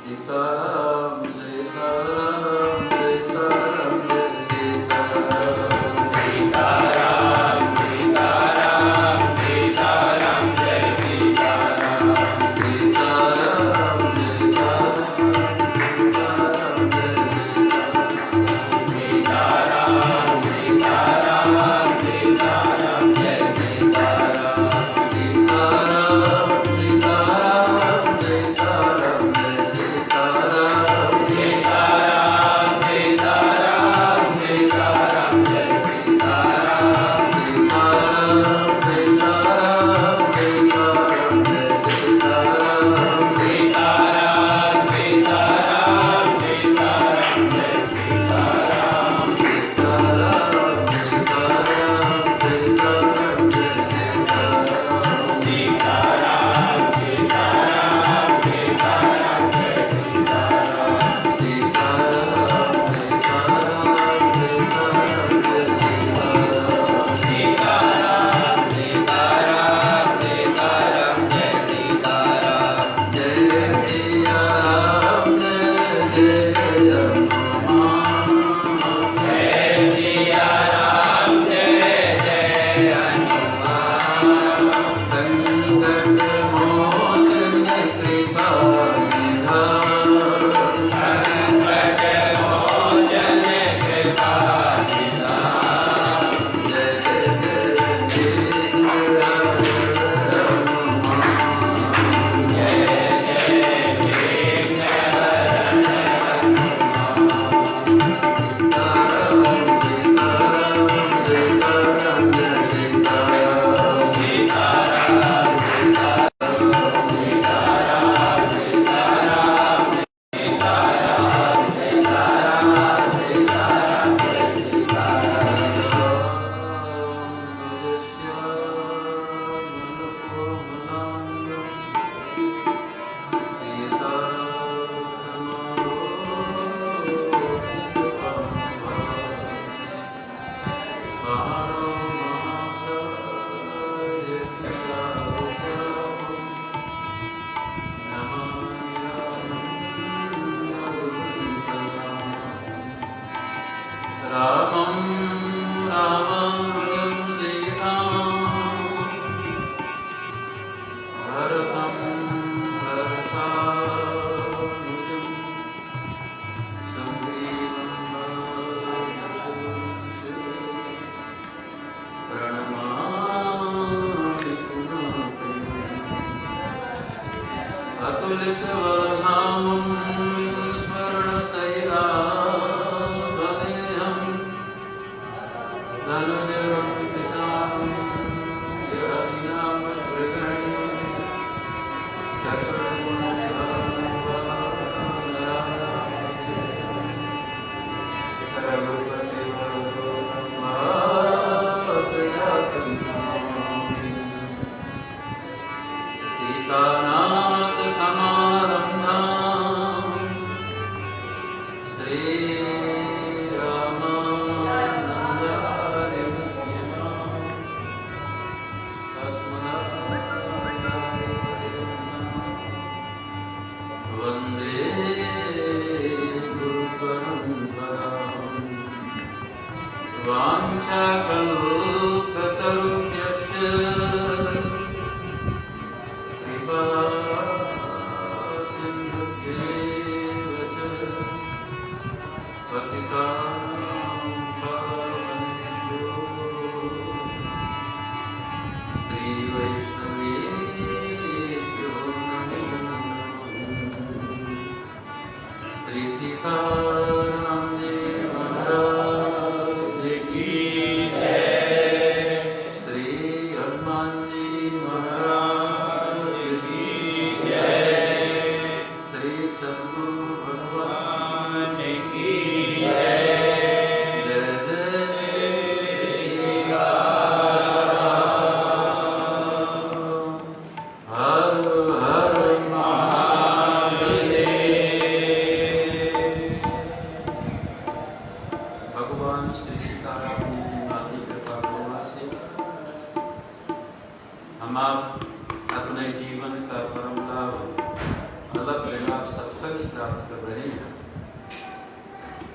सीताराम सीताराम सीताराम जय सीताराम सीताराम सीताराम सीताराम जय सीताराम सीताराम सीताराम सीताराम जय सीताराम सीताराम सीताराम जय सीताराम सीताराम सीताराम सीताराम जय प्राप्त कर रहे हैं।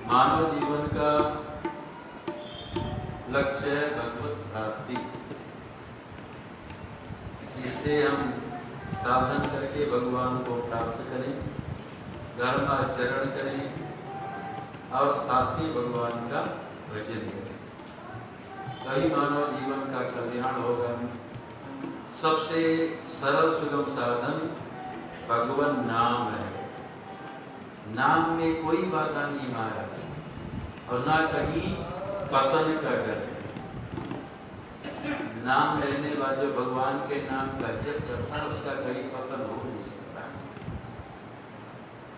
मानव जीवन का लक्ष्य है भगवत प्राप्ति। इससे हम साधन करके भगवान को प्राप्त करें, धर्म आचरण करें और साथ ही भगवान का भजन करें, तभी मानव जीवन का कल्याण होगा। सबसे सरल सुगम साधन भगवान नाम है। नाम में कोई बाधा नहीं महाराज, और ना कहीं पतन का डर। नाम लेने वाले जो भगवान के नाम का जप करता है उसका कहीं पतन हो नहीं सकता,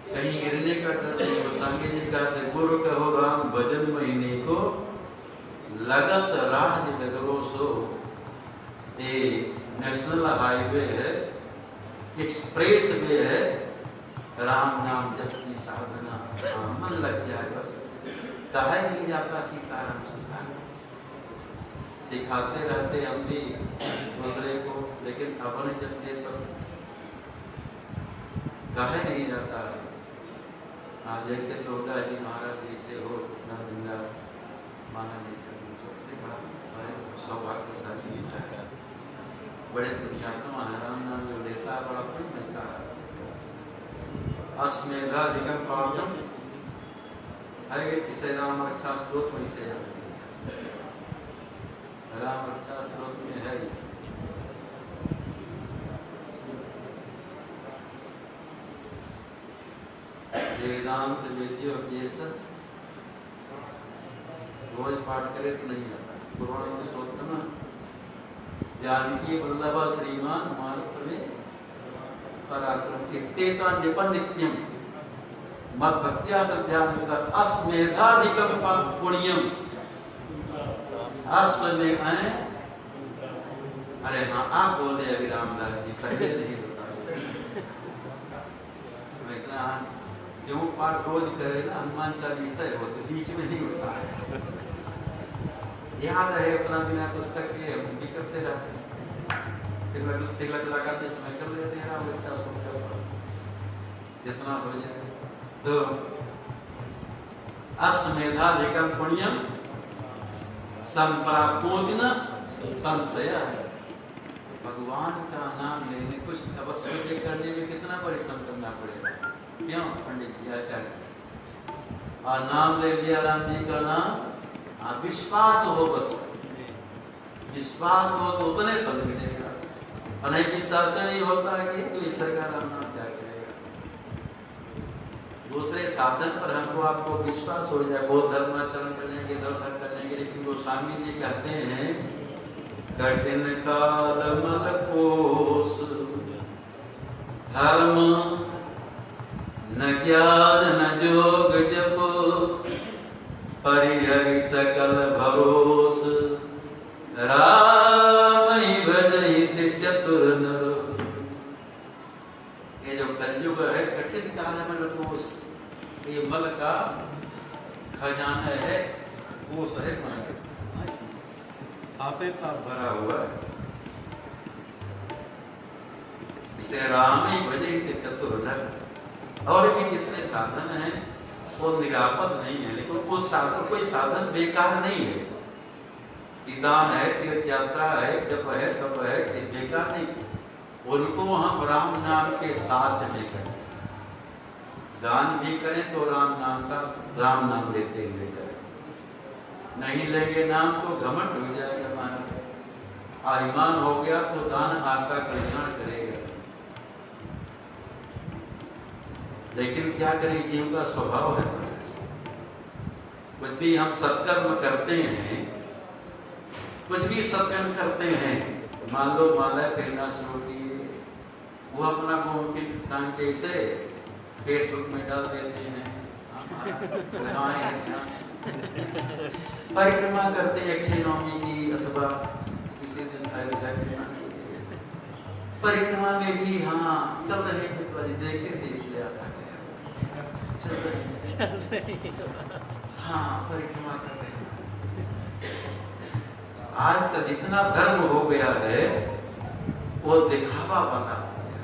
कहीं गिरने का डर नहीं। गोसाई जी कहते गुरु कहो राम भजन महीने को लगत राज डगरो सो। ये नेशनल हाईवे है, एक्सप्रेस वे है, राम नाम जप की साधना मन लग जाए बस। कहा नहीं जाता सीताराम सीताराम, सिखाते रहते हम भी दूसरे को, लेकिन अपने जब ले तब कहा नहीं जाता। जैसे लोधा जी महाराज जैसे हो नंदा माना लेकर बड़े सौभाग्यशाली होता है, बड़े पुण्यात्मा है। राम नाम जो लेता है बड़ा पुण्य मिलता है। अस्मेधाधिकम पावनम है, इसे राम रक्षा स्त्रोत में से राम रक्षा स्त्रोत में है। इसे वेदांत वेद्य ये सब रोज पाठ करे तो नहीं आता। पुराण में सोचना जानकी वल्लभ श्रीमान मारुत में पराक्रम इत्येता निपन नित्यम मत भक्त्या सत्यानुता अस्मेधाधिकम पुण्यम। अश्वमेध है, अरे हाँ आप बोले अभी रामदास जी, पहले नहीं बताया। इतना जो पाठ रोज करे ना हनुमान चालीसा हो तो बीच में नहीं उठता है, याद है अपना बिना पुस्तक के हम भी करते रहते हैं। तिलक लगाते समय कर लेते हैं राम रक्षा सुनकर जितना हो जाए। तो अस्मेधाधिकम पुण्यम संप्राप्तोदिन संशय है। भगवान का नाम लेने कुछ तपस्या करने में कितना परिश्रम करना पड़ेगा, क्यों पंडित जी आचार्य, और नाम ले लिया राम जी का नाम, विश्वास हो, बस विश्वास हो तो उतने फल मिलेगा। और नहीं विश्वास नहीं होता है कि तो इच्छा का राम नाम क्या करेगा। दूसरे साधन पर हमको आपको विश्वास हो जाए, बहुत धर्माचरण करेंगे, धर्म करेंगे, लेकिन गोस्वामी जी कहते हैं कठिन काल मल कोस धर्म न ज्ञान न जोग जप परिहरि सकल भरोस राम ही भजहित चतुर नर। ये जो कलयुग है कठिन काल मल कोस, ये मल का खजाना है, कोस है मन आपे पाप भरा हुआ है। इसे राम ही भजहित चतुर नर। और भी जितने साधन हैं वो निरापद नहीं है, लेकिन वो साधन कोई साधन बेकार नहीं है। कि दान है, तीर्थ यात्रा है, जप है, तप है, इस बेकार नहीं। उनको हम राम नाम के साथ में करें, दान भी करें तो राम नाम लेते हुए करें। नहीं लेंगे नाम तो घमंड हो जाएगा, हमारा अभिमान हो गया तो दान आपका कल्याण करेगा। लेकिन क्या करें, जीव का स्वभाव है, कुछ भी हम सत्कर्म करते हैं, कुछ भी सत्कर्म करते हैं, मान लो माला फिरना शुरू किए, वो अपना गोमुखी दान कैसे फेसबुक में डाल देते हैं, परिक्रमा करते हैं अक्षय नवमी की अथवा किसी दिन परिक्रमा में भी हाँ चल रहे देखे थे इसलिए आता गया, चल रहे हाँ परिक्रमा कर रहे हैं। आज तक इतना धर्म हो गया है वो दिखावा वाला हो गया।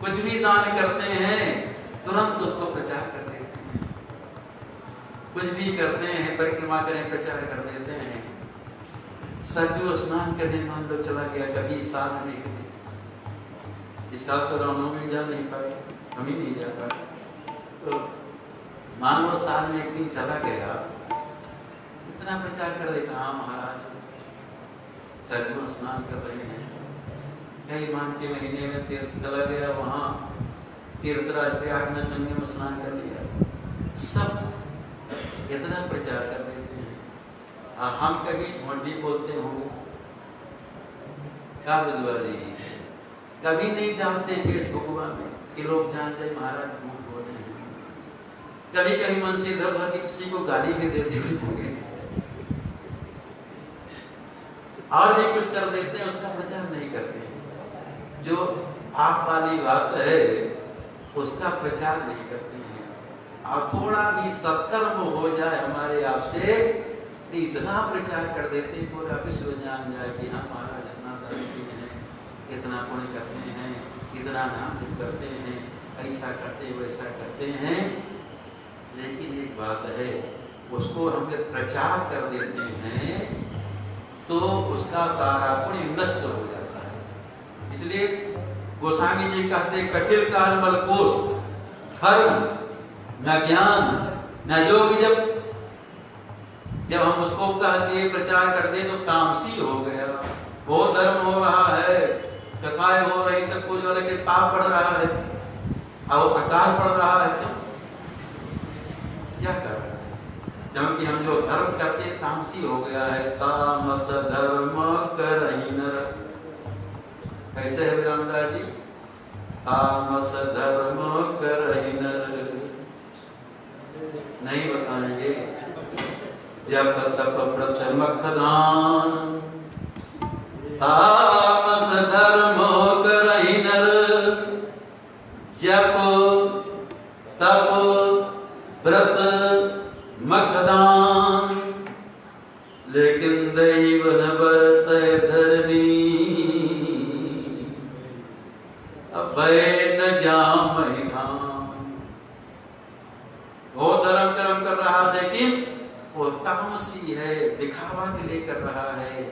कुछ भी दान करते हैं तो तुरंत उसको प्रचार कर देते हैं। कुछ भी करते हैं, परिक्रमा करें, प्रचार कर देते हैं। सरयू स्नान करने मान लो चला गया, कभी साल में गए, इस साल तो रामनवमी जा नहीं पाए, हम ही नहीं जा पाए, तो मान लो साल में एक दिन चला गया, इतना प्रचार कर देता, हाँ महाराज सरयू स्नान कर रहे हैं, कई मान के महीने में तीर्थ चला गया, वहां तीर्थराज प्रयाग में संगम स्नान कर लिया, सब इतना प्रचार कर देते हैं। हम कभी झूठ भी बोलते होंगे, क्या बदुआ जी, कभी नहीं डालते फेसबुक में कि लोग जान जाए महाराज झूठ बोल रहे हैं। कभी कभी मन से इधर उधर किसी को गाली भी दे देते होंगे, और भी कुछ कर देते हैं, उसका प्रचार नहीं करते। जो आप वाली बात है उसका प्रचार नहीं करते हैं। और थोड़ा भी सत्कर्म हो जाए हमारे आपसे तो इतना प्रचार कर देते हैं, पूरा विश्व जान जाए कि हाँ महाराज इतना धर्म हैं, इतना पुण्य करते हैं, इतना नाम जप करते हैं, ऐसा करते वैसा करते हैं। लेकिन एक बात है, उसको हम जब प्रचार कर देते हैं तो उसका सारा पुण्य नष्ट हो जाता है। इसलिए गोस्वामी जी कहते, कठिन काल मलकोष धर्म न ज्ञान न योग। जब हम उसको कहते प्रचार कर दे तो तामसी हो गया, बहुत धर्म हो रहा है, कथाएं हो रही, सब कुछ वाले के पाप बढ़ रहा है और अकाल पड़ रहा है, क्यों क्या कर रहा है? क्योंकि हम जो धर्म करते हैं तामसी हो गया है। तामस धर्म करहि नर, कैसे है रामदास जी? तामस धर्म करहि नर, नहीं बताएंगे। जप तप व्रत मखदान, तामस धर्म करहि नर, जप तप व्रत मखदान, लेकिन दैव न बरसै धरनी, अभय न जामहि धाम। वो धर्म कर्म कर रहा, लेकिन वो तामसी है, दिखावा के लिए कर रहा है।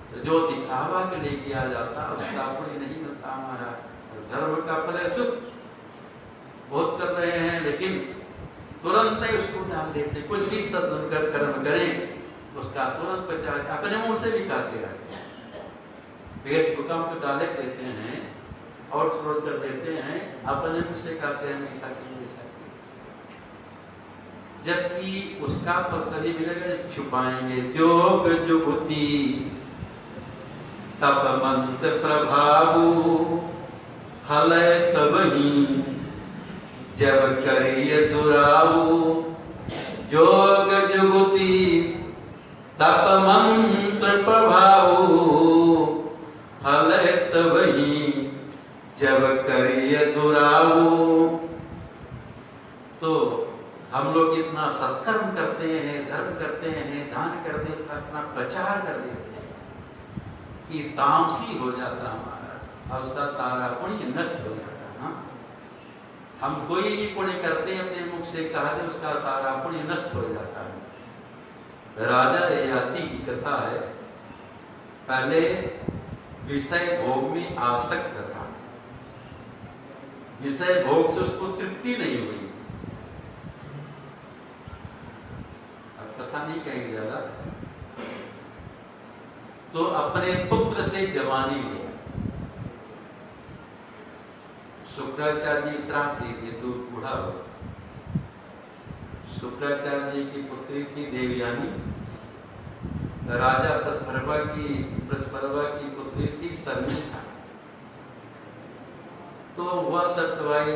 तो जो दिखावा के लिए किया जाता उसका पुण्य नहीं मिलता हमारा। धर्म का फल है सुख, बहुत कर रहे हैं लेकिन तुरंत ही उसको डाल देते। कुछ भी सद्गुण कर्म करें उसका तुरंत प्रचार अपने मुंह से भी कहते रहते हैं। फेसबुक हम तो डाले देते हैं और छोड़ कर देते हैं, अपने मुंह से कहते हैं ऐसा किए वैसा किए, जबकि उसका फल तभी मिलेगा जब छुपाएंगे। योग जुगति तप मंत्र प्रभाव, फल तबहि जब करिए दुराऊ। योग जुगति तप मंत्र प्रभाव, फल तबहि जब करिए दुराऊ। तो हम लोग इतना सत्कर्म करते हैं, धर्म करते हैं, दान करते हैं, इतना प्रचार कर देते हैं कि तामसी हो जाता हमारा, और उसका सारा पुण्य नष्ट हो जाता है। हम कोई भी पुण्य करते हैं अपने मुख से कहा दे, उसका सारा पुण्य नष्ट हो जाता है। राजा ययाति की कथा है, पहले विषय भोग में आसक्त था, विषय भोग से उसको तृप्ति नहीं हुई। अब कथा नहीं कहेंगे ज्यादा, तो अपने पुत्र से जवानी लिया। शुक्राचार्य जी श्राप दे दिए, तो बूढ़ा हो। शुक्राचार्य जी की पुत्री थी देवयानी, राजा प्रस्पर्वा की पुत्री थी शर्मिष्ठा। तो वह सत्यवाई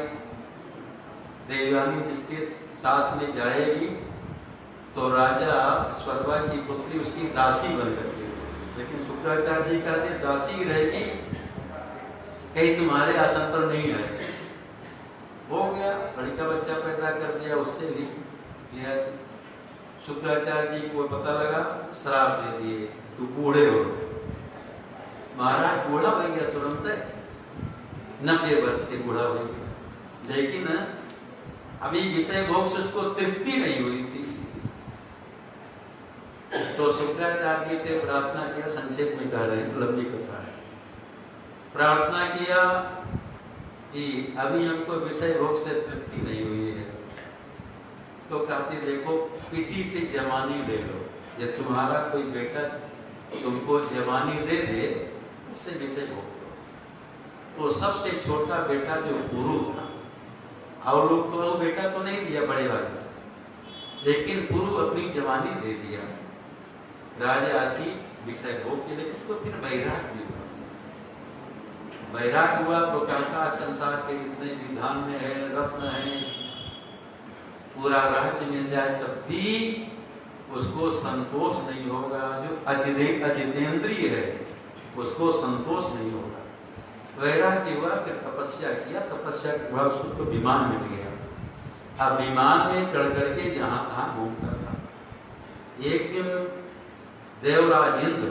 देवयानी जिसके साथ में जाएगी तो राजा स्वर्वा की पुत्री उसकी दासी बन करके, लेकिन शुक्राचार्य जी कहते दासी रहेगी, कहीं तुम्हारे आसन पर नहीं आएगी। हो गया, लड़का बच्चा पैदा कर दिया, उससे भी किया। शुक्राचार्य जी को पता लगा, श्राप दे दिए, तू बूढ़े हो गए। महाराज बूढ़ा हो गया तुरंत, 90 वर्ष के बूढ़ा हो गया। लेकिन अभी विषय भोग से उसको तृप्ति नहीं हुई थी। तो शुक्राचार्य जी से प्रार्थना किया, संक्षेप में कह रहे हैं, लंबी कथा है। प्रार्थना किया कि अभी हमको विषय भोग से तृप्ति नहीं हुई है, तो कहते देखो किसी से जवानी ले लो, जब तुम्हारा कोई बेटा तुमको जवानी दे दे उससे विषय भोग लो। तो सबसे छोटा बेटा जो पुरु था, और लोग तो बेटा तो नहीं दिया बड़े वाले से, लेकिन पुरु अपनी जवानी दे दिया राजा की विषय भोग के लिए। उसको फिर वैराग्य हुआ, वैराग्य हुआ तो कहता संसार के जितने भी धान्य है, रत्न है, पूरा राज्य मिल जाए तब भी उसको संतोष नहीं होगा। जो अजितेंद्रिय है उसको संतोष नहीं होगा। वैराग्य हुआ, फिर तपस्या किया, तपस्या के बाद उसको तो विमान मिल गया। अब विमान में चढ़ करके जहां तहां घूमता था। एक दिन देवराज इंद्र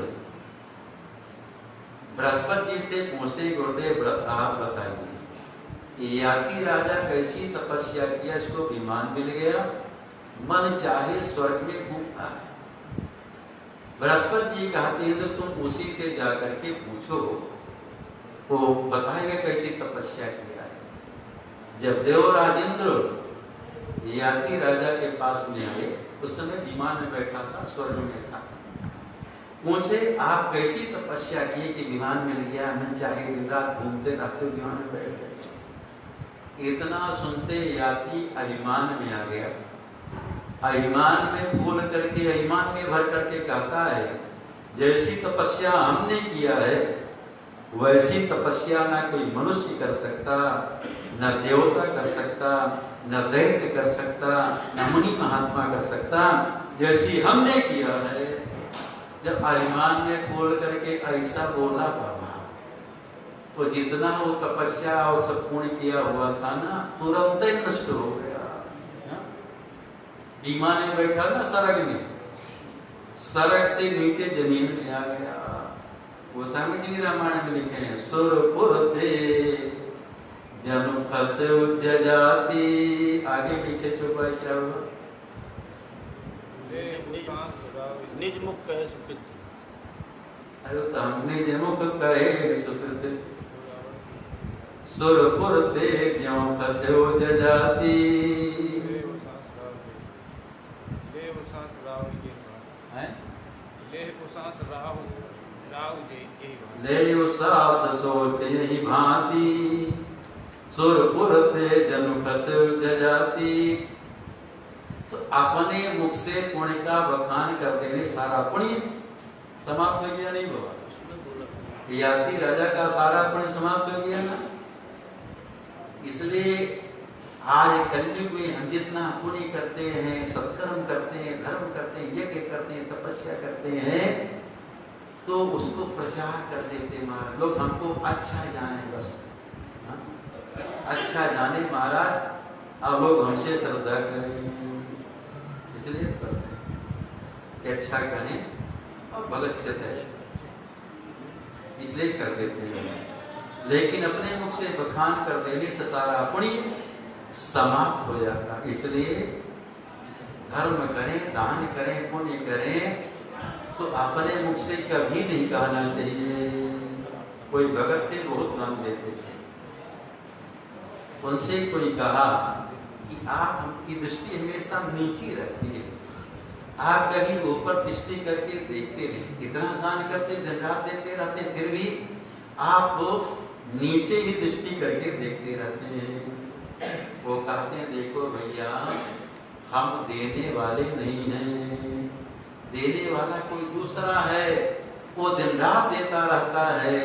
बृहस्पति जी से पूछते, गुरुदेव आप बताइए याति राजा कैसी तपस्या किया, इसको विमान मिल गया, मन चाहे स्वर्ग में घूमता है। बृहस्पति जी कहते इंद्र तुम उसी से जाकर के पूछो, वो बताएगा कैसी तपस्या किया है। जब देवराज इंद्र याति राजा के पास में आए, उस समय विमान में बैठा था, स्वर्ग में था। पूछे आप कैसी तपस्या किए कि विमान मिल गया, मन चाहे दिन रात घूमते रहते हो विमान में बैठ गए। इतना सुनते याति अभिमान में आ गया। अभिमान में फूल करके, अभिमान में भर करके कहता है जैसी तपस्या हमने किया है वैसी तपस्या ना कोई मनुष्य कर सकता, न देवता कर सकता, न दैत्य कर सकता, न मुनि महात्मा कर सकता, जैसी हमने किया है। जब अभिमान में बोल करके ऐसा बोला बाबा, तो जितना वो तपस्या और सब पूर्ण किया हुआ था ना, तुरंत ही नष्ट हो गया। विमान में बैठा ना सरग में, सरग से नीचे जमीन में आ गया। वो स्वामी जी रामायण में लिखे हैं, सुरपुर दे जनु खसे उज्जजाति। आगे पीछे छुपा क्या हुआ? निज मुख कहे सुकृत। अरे तो हम निज मुख कहे सुकृत, सुरपुर दे ज्यों खसे उज्जजाति। ले सास सोच यही भांति, सुरपुर दे जनु खसे उज्जजाति। तो अपने मुख से पुण्य का बखान कर देने सारा पुण्य समाप्त हो गया नहीं बाबा? याति राजा का सारा पुण्य समाप्त हो गया ना। इसलिए आज कलयुग में हम जितना पुण्य करते हैं, सत्कर्म करते हैं, धर्म करते हैं, यज्ञ करते हैं, तपस्या करते हैं, तो उसको प्रचार कर देते महाराज। लोग हमको अच्छा जाने, बस अच्छा जाने महाराज, अब लोग हमसे श्रद्धा करें, इसलिए करते हैं कि अच्छा कहें और भगत चते, इसलिए कर देते हैं। लेकिन अपने मुख से बखान कर देने से सारा पुण्य समाप्त हो जाता। इसलिए धर्म करें, दान करें, पुण्य करें, तो अपने मुख से कभी नहीं कहना चाहिए। कोई भगत थे, बहुत दान देते थे, उनसे कोई कहा कि आपकी दृष्टि हमेशा नीची रहती है, आप कभी ऊपर दृष्टि करके देखते नहीं, इतना दान करते, दिन रात देते रहते, फिर भी आप नीचे ही दृष्टि करके देखते रहते हैं। वो कहते हैं देखो भैया, हम देने वाले नहीं हैं, देने वाला कोई दूसरा है, वो दिन रात देता रहता है।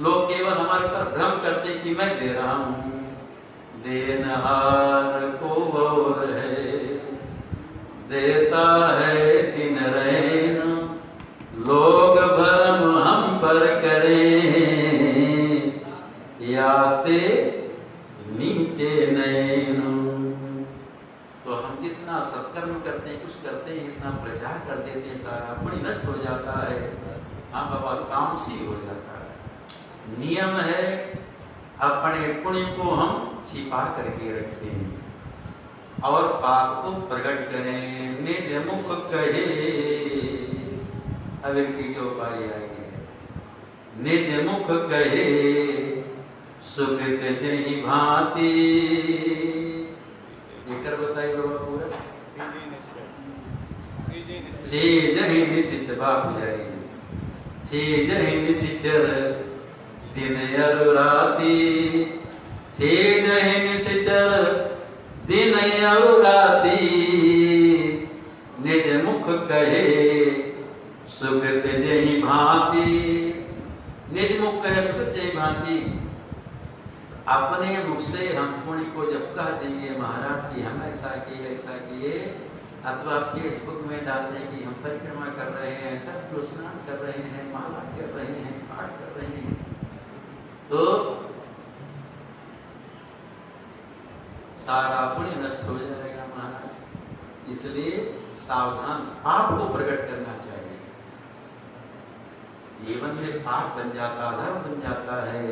लोग केवल हमारे पर भ्रम करते कि मैं दे रहा हूं, देनहार को और है, देता है दिन रैन, लोग भरम हम पर करें, याते नीचे नैन। तो हम जितना सत्कर्म करते हैं, कुछ करते हैं, इतना प्रचार कर देते हैं, सारा पुण्य नष्ट हो जाता है। हाँ बाबा, तामसी हो जाता है। नियम है अपने पुण्य को हम छिपा करके रखें। और पाप को प्रकट करें। निज मुख कहे, अब एक की चौपाई आएगी, निज मुख कहे सुकृत जहि भांति। लेकर बताइए बाबा पूरा। छे जहि निशिचर बाप जाएगी, छे जहि निशिचर दिन अरु राति, छे जहि निशिचर दिन अरु राति। निज मुख कहे सुकृत जहि भांति, निज मुख कहे सुकृत जहि भांति। अपने मुख से हम पुण्य को जब कह देंगे महाराज कि हम ऐसा किए, अथवा फेसबुक में डाल दें कि हम परिक्रमा कर रहे हैं, सब स्नान कर रहे हैं, माला कर रहे हैं, पाठ कर रहे हैं, तो सारा पुण्य नष्ट हो जाएगा महाराज। इसलिए सावधान, पाप को प्रकट करना चाहिए। जीवन में पाप बन जाता, धर्म बन जाता है,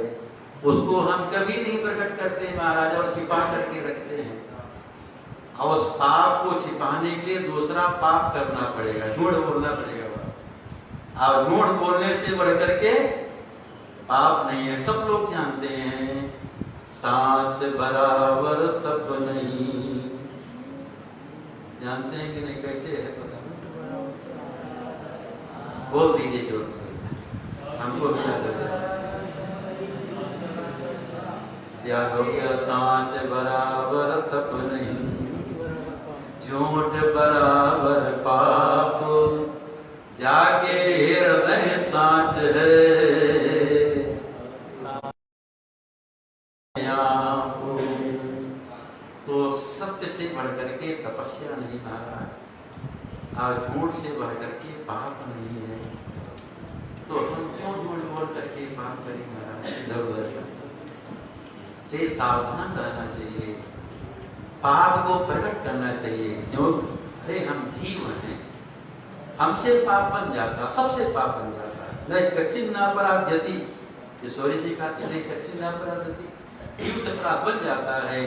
उसको हम कभी नहीं प्रकट करते महाराज, और छिपा करके रखते हैं। और उस पाप को छिपाने के लिए दूसरा पाप करना पड़ेगा, झूठ बोलना पड़ेगा। और झूठ बोलने से बढ़ करके पाप नहीं है, सब लोग जानते हैं। सांच बराबर तप नहीं, जानते हैं कि नहीं, कैसे है पता नहीं, बोल दीजिए जोर से, हमको भी याद हो गया। याद हो गया, सांच बराबर तप नहीं, झूठ बराबर पाप, जाके हृदय सांच है। तो सत्य से बढ़ करके तपस्या नहीं महाराज, और झूठ से बढ़ करके पाप नहीं है। तो हम क्यों झूठ बोल करके पाप करें महाराज, इधर उधर से सावधान रहना चाहिए, पाप को प्रकट करना चाहिए। क्यों? अरे हम जीव हैं, हमसे पाप बन जाता, सबसे पाप बन जाता। नहीं कच्चिन ना अपराधति, किशोरी जी कहते नहीं कच्चिन ना अपराधति, जीव से अपराध बन जाता है।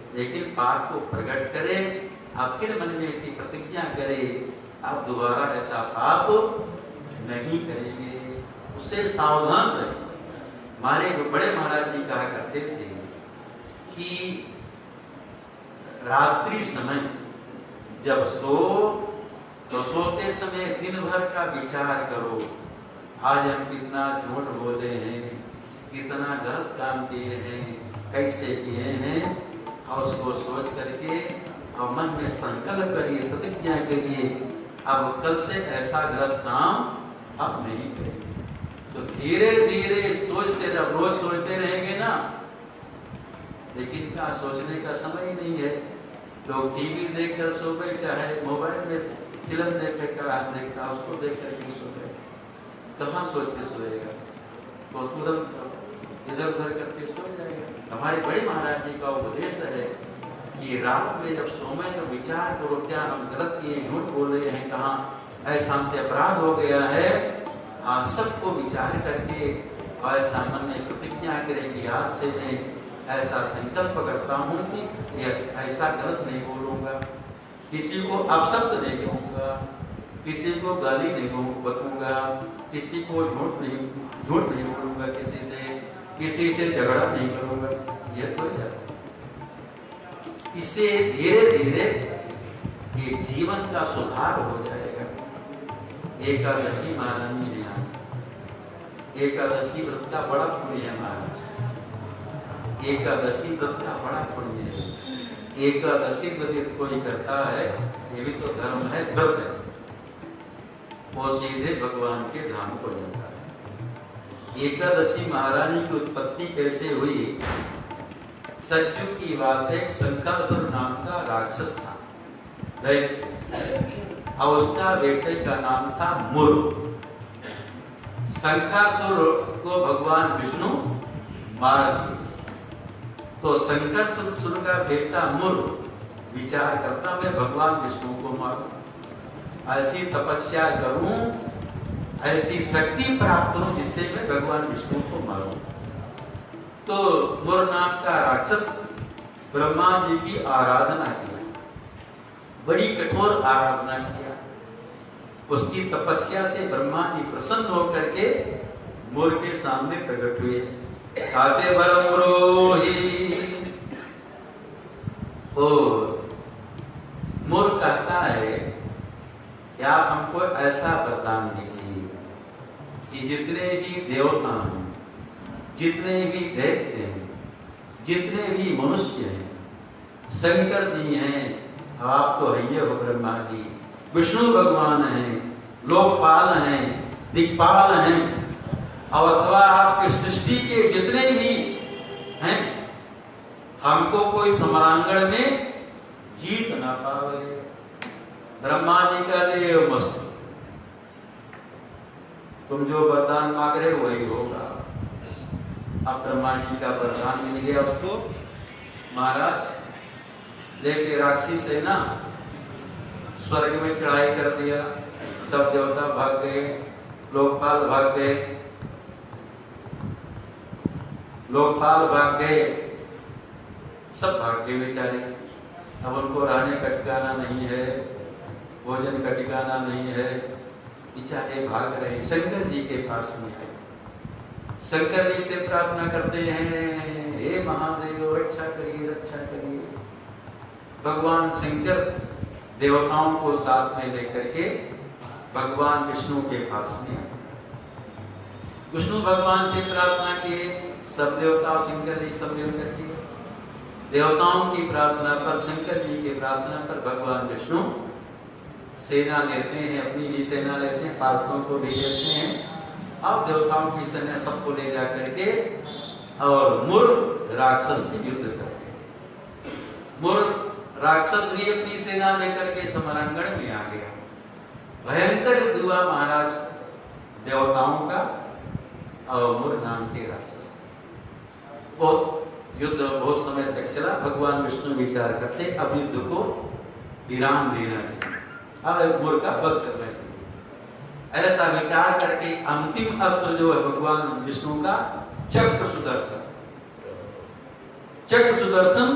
लेकिन पाप को प्रकट करे, आप फिर मन में ऐसी प्रतिज्ञा करे, आप दोबारा ऐसा पाप नहीं करेंगे, उससे सावधान रहे। हमारे बड़े महाराज जी कहा करते थे कि रात्रि समय जब सो तो सोते समय दिन भर का विचार करो, आज हम कितना झूठ बोले हैं, कितना गलत काम किए हैं, कैसे किए हैं, और उसको सोच करके और मन में संकल्प करिए, प्रतिज्ञा करिए, अब कल से ऐसा गलत काम अब नहीं करेंगे। तो धीरे धीरे सोचते रहो, रोज सोचते रहेंगे ना, लेकिन क्या सोचने का समय ही नहीं है। लोग टीवी देखकर सो गए, चाहे मोबाइल में फिल्म देखता उसको देख कर सो गए, कहाँ सोच के सोएगा, तो तुरंत इधर उधर करके सो जाएगा। हमारे बड़े महाराज जी का उपदेश है कि रात में जब सोए तो विचार करो, क्या हम गलत किए, झूठ बोल रहे हैं, कहाँ ऐसा हमसे अपराध हो गया है। सबको विचार करके और ऐसा मन में प्रतिज्ञा करें कि आज से मैं ऐसा संकल्प करता हूँ कि ऐसा गलत नहीं बोलूँगा, किसी को अपशब्द नहीं कहूँगा, किसी को गाली नहीं बकूँगा, किसी को झूठ नहीं बोलूँगा, किसी से झगड़ा नहीं करूँगा। ये तो जाता है। इससे धीरे धीरे एक जीवन का सुधार हो जाएगा। एकादशी महारानी है आज, एकादशी व्रत का बड़ा पुण्य है महाराज, एकादशी व्रत का बड़ा पुण्य है। एकादशी व्रत कोई करता है, ये भी तो धर्म है, व्रत है, वो सीधे भगवान के धाम को जाता है। एकादशी महारानी की उत्पत्ति कैसे हुई? सतयुग की बात है, शंकासुर नाम का राक्षस था, दैत्य, और उसका बेटे का नाम था मुरु। शंकासुर को भगवान विष्णु मार दिए, तो शंकासुर का बेटा मुरु विचार करता, मैं भगवान विष्णु को मारूं, ऐसी तपस्या करूं, ऐसी शक्ति प्राप्त करूं जिससे मैं भगवान विष्णु को मारूं। तो मुरु नाम का राक्षस ब्रह्मा जी की आराधना किया, बड़ी कठोर आराधना किया। उसकी तपस्या से ब्रह्मा जी प्रसन्न होकर के मोर के सामने प्रकट हुए। खाते भरमरोही, ओ मोर कहता है कि आप हमको ऐसा वरदान दीजिए कि जितने भी देवता हैं, जितने भी दैत्य हैं, जितने भी मनुष्य हैं, शंकर जी हैं, आप तो है हो ब्रह्मा जी, विष्णु भगवान हैं, लोकपाल हैं, दिक्पाल हैं, और अथवा आपके सृष्टि के जितने भी हैं, हमको कोई सम्रांगण में जीत ना पावे। ब्रह्मा जी का देव मस्त, तुम जो वरदान मांग रहे वही होगा। अब ब्रह्मा जी का वरदान मिल गया उसको। महाराज लेके राक्षसी सेना स्वर्ग में चढ़ाई कर दिया। सब देवता भाग गए, लोकपाल भाग गए, लोकपाल भाग गए, सब भाग गए बेचारे। अब उनको रहने का ठिकाना नहीं है, भोजन का ठिकाना नहीं है, बेचारे भाग रहे। शंकर जी के पास में है, शंकर जी से प्रार्थना करते हैं, हे महादेव रक्षा करिए, रक्षा करिए। भगवान शंकर देवताओं को साथ में लेकर के भगवान विष्णु के पास में आए। विष्णु भगवान से प्रार्थना किए, सब देवता शंकर जी सब मिलकर के देवताओं की प्रार्थना पर, शंकर जी की प्रार्थना पर भगवान विष्णु सेना लेते हैं, अपनी भी सेना लेते हैं, पार्षदों को भी लेते हैं, और देवताओं की सेना सबको ले जा करके और मुर राक्षस से युद्ध करते हैं। मुर राक्षस भी अपनी सेना लेकर के समरांगण में आ गया। भयंकर युद्ध हुआ महाराज देवताओं का और मुर नाम के राक्षस। बहुत युद्ध बहुत समय तक चला। भगवान विष्णु विचार करते अब युद्ध को विराम देना चाहिए, अब मुर का वध करना चाहिए। ऐसा विचार करके अंतिम अस्त्र जो है भगवान विष्णु का चक्र सुदर्शन, चक्र सुदर्शन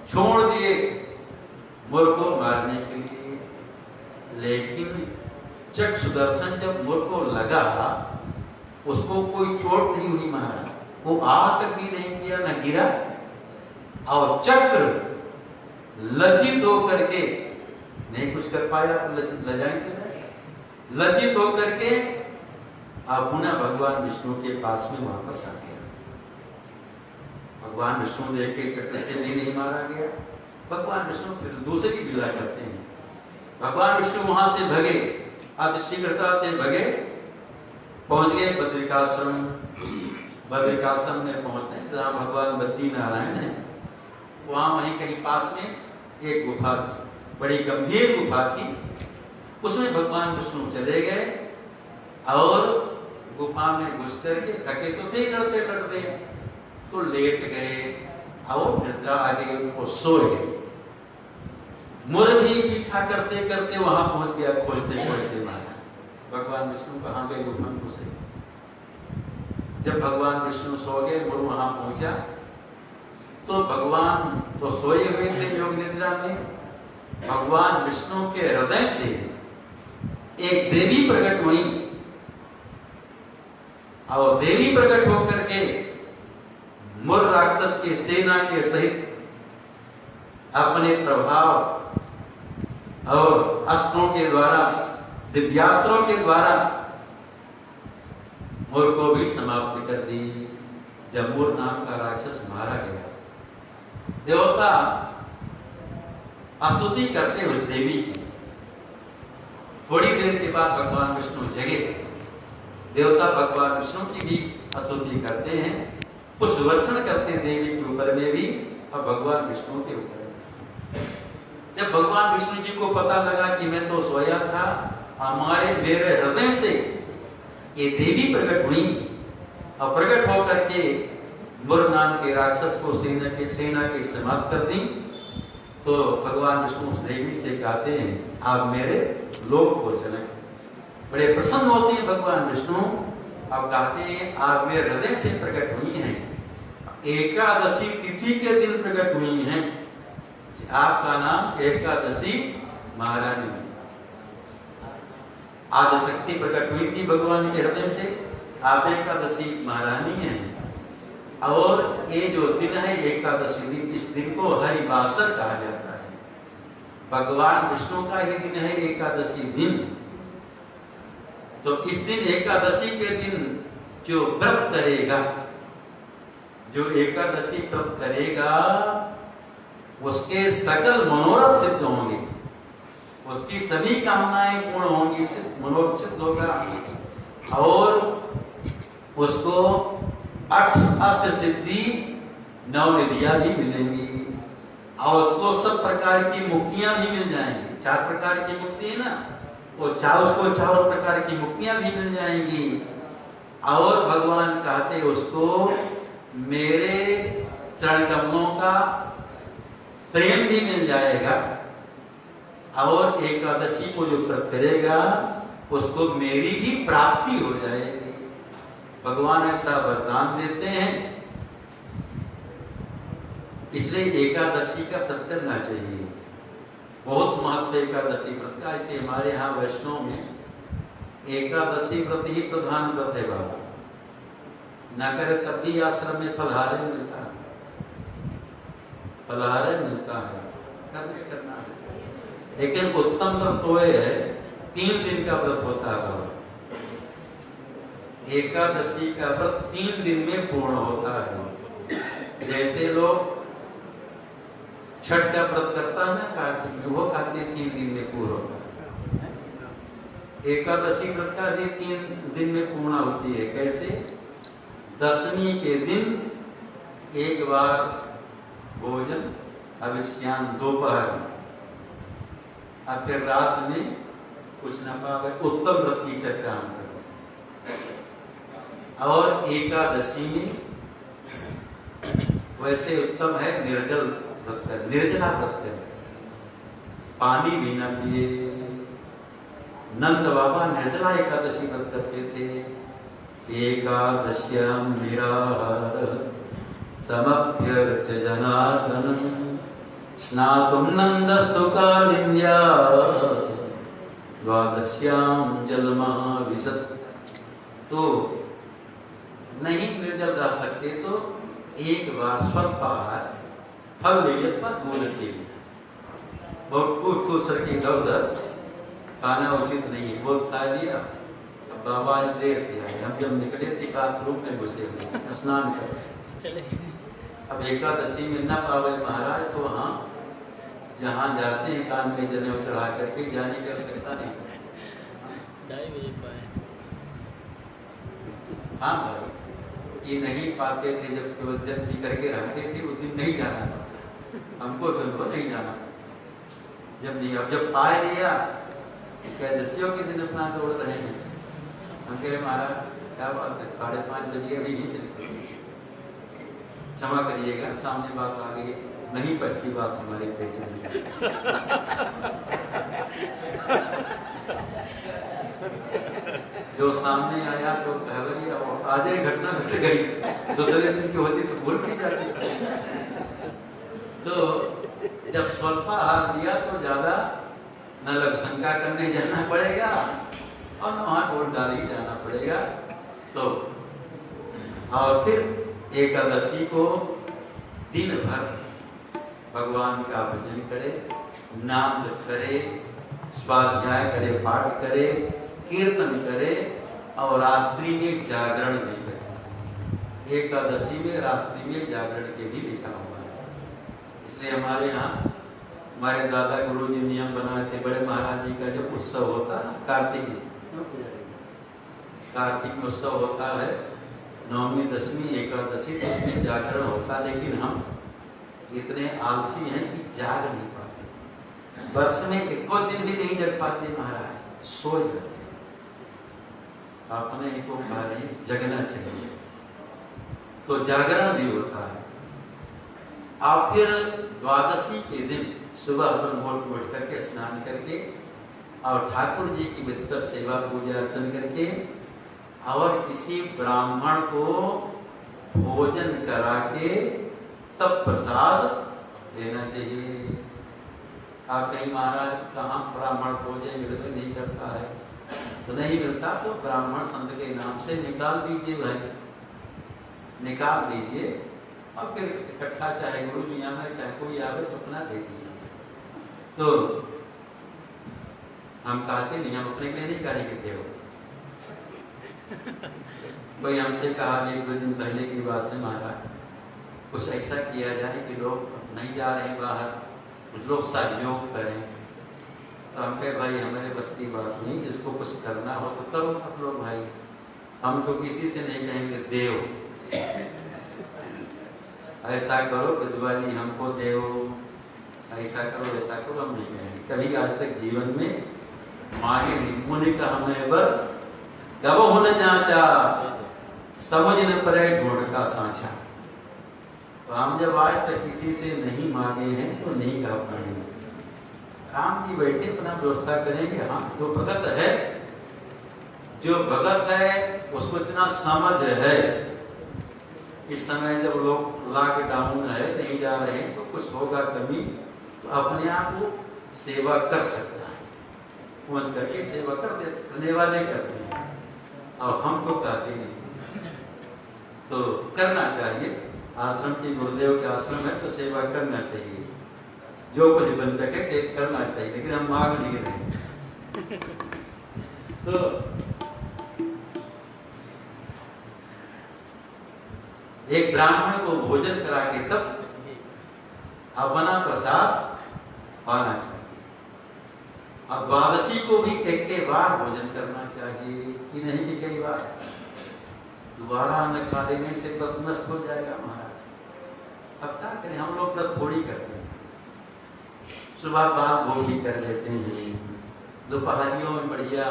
छोड़ दिए मुर को मारने के लिए। लेकिन चक्र सुदर्शन जब मुर को लगा, उसको कोई चोट नहीं हुई महाराज, वो आहत भी नहीं किया, न गिरा, और चक्र लज्जित होकर के नहीं कुछ कर पाया, तो लज्जित होकर के अब पुनः भगवान विष्णु के पास में वापस आ गया। भगवान विष्णु देखे चक्र से नहीं मारा गया। भगवान विष्णु फिर दूसरी लीला करते हैं। भगवान विष्णु वहां से भगे, अतिशीघ्रता से भगे, पहुंच गए बद्रिकाश्रम। बद्रिकाश्रम में पहुंचते हैं जहाँ भगवान बद्री नारायण है, वहां वहीं कहीं पास में एक गुफा थी, बड़ी गंभीर गुफा थी। उसमें भगवान विष्णु चले गए और गुफा में घुस करके थके तो थे, लड़ते लड़ते तो लेट गए और निद्रा आ गई, उनको सो गए। मुर भी पीछा करते करते वहां पहुंच गया, खोजते खोजते महाराज भगवान विष्णु कहाँ गए, गुफा में घुसे। जब भगवान विष्णु सो गए, मुर वहां पहुंचा तो भगवान तो सोए हुए थे योग निद्रा में। भगवान विष्णु के हृदय से एक देवी प्रकट हुई और देवी प्रकट होकर के मुर राक्षस की सेना के सहित अपने प्रभाव और अस्त्रों के द्वारा, दिव्यास्त्रों के द्वारा मुर को भी समाप्त कर दी। जब मुर नाम का राक्षस मारा गया, देवता स्तुति करते उस देवी की। थोड़ी देर के बाद भगवान विष्णु जगे। देवता भगवान विष्णु की भी स्तुति करते हैं, पुष्प वर्षण करते हैं देवी के ऊपर में भी और भगवान विष्णु के ऊपर में। जब भगवान विष्णु जी को पता लगा कि मैं तो सोया था, हमारे मेरे हृदय से ये देवी प्रकट हुई और प्रकट होकर के मुर नाम के राक्षस को सेना के समाप्त कर दी, तो भगवान विष्णु उस देवी से कहते हैं आप मेरे लोक को चलें। बड़े प्रसन्न होते हैं भगवान विष्णु और कहते हैं आप मेरे हृदय से प्रकट हुई हैं, एकादशी तिथि के दिन प्रकट हुई हैं। आपका नाम एकादशी महारानी। आदिशक्ति प्रकट हुई थी भगवान के हृदय से, आप एकादशी महारानी हैं। और ये जो दिन है एकादशी दिन, इस दिन को हरिवासर कहा जाता है। भगवान विष्णु का ये दिन है एकादशी दिन। तो इस दिन एकादशी के दिन जो व्रत करेगा, जो एकादशी व्रत करेगा, उसके सकल मनोरथ सिद्ध होंगे, उसकी सभी कामनाएं पूर्ण होंगी, मनोरथ सिद्ध होगा। और उसको अष्ट सिद्धि नवनिधियां भी मिलेंगी, और उसको सब प्रकार की मुक्तियां भी मिल जाएंगी। 4 प्रकार की मुक्ति है ना, वो उसको 4 प्रकार की मुक्तियां भी मिल जाएंगी। और भगवान कहते उसको मेरे चरण कमलों का प्रेम भी मिल जाएगा। और एकादशी को जो व्रत करेगा उसको मेरी भी प्राप्ति हो जाएगी। भगवान ऐसा वरदान देते हैं, इसलिए एकादशी का व्रत करना चाहिए। बहुत महत्व एकादशी व्रत का। ऐसे हमारे यहाँ वैष्णव में एकादशी व्रत ही प्रधान व्रत है बाबा। न करे तब भी आश्रम में फलहार मिलता है, फलहार मिलता है, करना है। लेकिन उत्तम व्रत तो है 3 दिन का व्रत होता है बाबा। एकादशी का व्रत 3 दिन में पूर्ण होता है। जैसे लोग छठ का व्रत करता है ना कार्तिक में, वो कार्तिक 3 दिन में पूर्ण होता है। एकादशी व्रत का भी 3 दिन में पूर्ण होती है। कैसे? दशमी के दिन एक बार भोजन, अभिष्यान दोपहर में, और फिर रात में कुछ न पावे, उत्तम व्रत की चर्चा हम करें। और एकादशी में वैसे उत्तम है निर्जल व्रत कर, निर्जला व्रत कर, पानी भी न पिए। नंद बाबा निर्जला एकादशी व्रत करते थे। एकादश्याम निराहार समप्यर्च जनार्दनम स्नातुम नंदस्तु कालिंद्या द्वादश्याम जलमाविशत। तो नहीं निर्जल रह सकते तो एक बार स्वल्पाहार फल ले अथवा दूध पी लिया। बहुत कुछ तो सर की इधर खाना उचित नहीं है, बहुत खा लिया। अब बाबा आज देर से आए, हम जब निकले थे बाथरूम में घुसे हुए स्नान कर। अब एकादशी में न पावे महाराज तो वहाँ जहाँ जाते हैं कान में जनेऊ चढ़ा करके जाने की आवश्यकता नहीं। हाँ भाई, ये नहीं पाते थे जब केवल जब भी करके रहते थे उस दिन नहीं जाना पड़ता हमको, तो नहीं जाना। जब नहीं, अब जब पाए लिया एकादशियों के दिन अपना दौड़ रहे हैं, हम कहे महाराज क्या बात है, 5:30 बजे अभी यहीं से निकले, क्षमा करिएगा सामने बात आ गई, नहीं पचती बात हमारे पेट में। जो सामने आया तो घबरिया, आज एक घटना घट गई, दूसरे दिन की होती तो भूल भी जाती। तो जब स्वल्पाहार लिया तो ज्यादा न लग शंका करने जाना पड़ेगा और न वहां डोल डाली जाना पड़ेगा। तो और फिर एकादशी को दिन भर भगवान का भजन करे, नाम जप करे, स्वाध्याय करे, पाठ करे, कीर्तन करे और रात्रि में जागरण भी करे। एकादशी में रात्रि में जागरण के भी लिखा हुआ है। इसलिए हमारे यहाँ हमारे दादा गुरु जी नियम बनाए थे। बड़े महाराज जी का जो उत्सव होता है कार्तिक में उत्सव होता है, नवमी, दशमी, एकादशी, तो उसमें जागरण होता है। लेकिन हम इतने आलसी हैं कि जाग नहीं पाते। वर्ष में एक दिन भी नहीं जग पाते महाराज, सो जाते हैं। अपने को कह रहे जगना चाहिए, तो जागरण भी होता है। आप फिर द्वादशी के दिन सुबह ब्रह्ममुहूर्त उठ करके स्नान करके और ठाकुर जी की विधिवत सेवा पूजा अर्चन करके और किसी ब्राह्मण को भोजन करा के तब प्रसाद लेना चाहिए। आप कहीं महाराज कहाँ ब्राह्मण भोजन मिलते नहीं करता है, तो नहीं मिलता तो ब्राह्मण संत के नाम से निकाल दीजिए भाई, निकाल दीजिए और फिर इकट्ठा चाहे गुरु मियाँ में चाहे कोई आवे तो अपना दे दीजिए। तो हम कहते नहीं, हम अपने के लिए नहीं करेंगे देव। कोई हमसे कहा एक दो दिन पहले की बात है महाराज, कुछ ऐसा किया जाए कि लोग नहीं जा रहे बाहर, कुछ लोग सहयोग करें। तो हम कहे भाई हमारे बस की बात नहीं, जिसको कुछ करना हो तो करो आप लोग भाई, हम तो किसी से नहीं कहेंगे देव ऐसा करो विधवा जी हमको देव, ऐसा करो ऐसा करो, हम नहीं कहेंगे कभी आज तक जीवन में। मांगे मुनि का हमें बर कब होने जांचा, समझ न पड़े ढूंढ का सांचा। तो हम जब आज तक किसी से नहीं मांगे हैं तो नहीं कह पाएंगे। राम जी बैठे अपना व्यवस्था करेंगे। हाँ जो भगत है, जो भगत है उसको इतना समझ है, इस समय जब लोग लॉकडाउन है नहीं जा रहे हैं तो कुछ होगा कमी, तो अपने आप को सेवा कर सकता है, पहुंच करके सेवा कर दे, करने वाले करते हैं और हम तो कहते नहीं। तो करना चाहिए, आश्रम की गुरुदेव के आश्रम है तो सेवा करना चाहिए, जो कुछ बन सके करना चाहिए, लेकिन हम मांग नहीं रहे। तो एक ब्राह्मण को भोजन करा के तब अपना प्रसाद पाना चाहिए। अब द्वादशी को भी एक के बार भोजन करना चाहिए कि नहीं कि कई बार, दोबारा अन्न खा लेने से व्रत नष्ट हो जाएगा महाराज। अब क्या करें, हम लोग व्रत थोड़ी करते हैं, सुबह बाद भोग भी कर लेते हैं, दोपहरियों में बढ़िया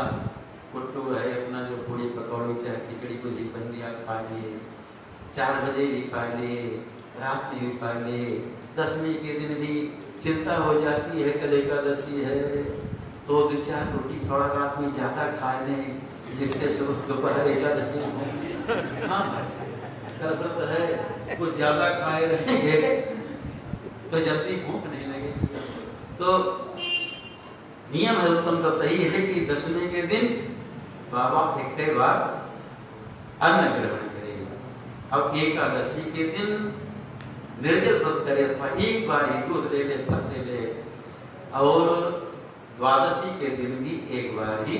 कुट्टू है अपना जो पूड़ी पकौड़ी चाहे खिचड़ी को ही बन गया खा लिए, 4 बजे भी खा लिए, रात में भी खा लिए। दशमी के दिन भी चिंता हो जाती है, कल एकादशी है तो 2-4 रोटी थोड़ा रात में ज्यादा खा लें जिससे सुबह दोपहर एकादशी हो। हाँ कल व्रत है कुछ ज्यादा खाए रहेंगे तो जल्दी भूख नहीं लगेगी। तो नियम है उत्तम व्रत यही है कि दशमी के दिन बाबा एक बार अन्न ग्रहण करेगा। अब एकादशी के दिन निर्जल व्रत करे अथवा एक बार ही दूध ले ले, फल ले ले, और द्वादशी के दिन भी एक बार ही,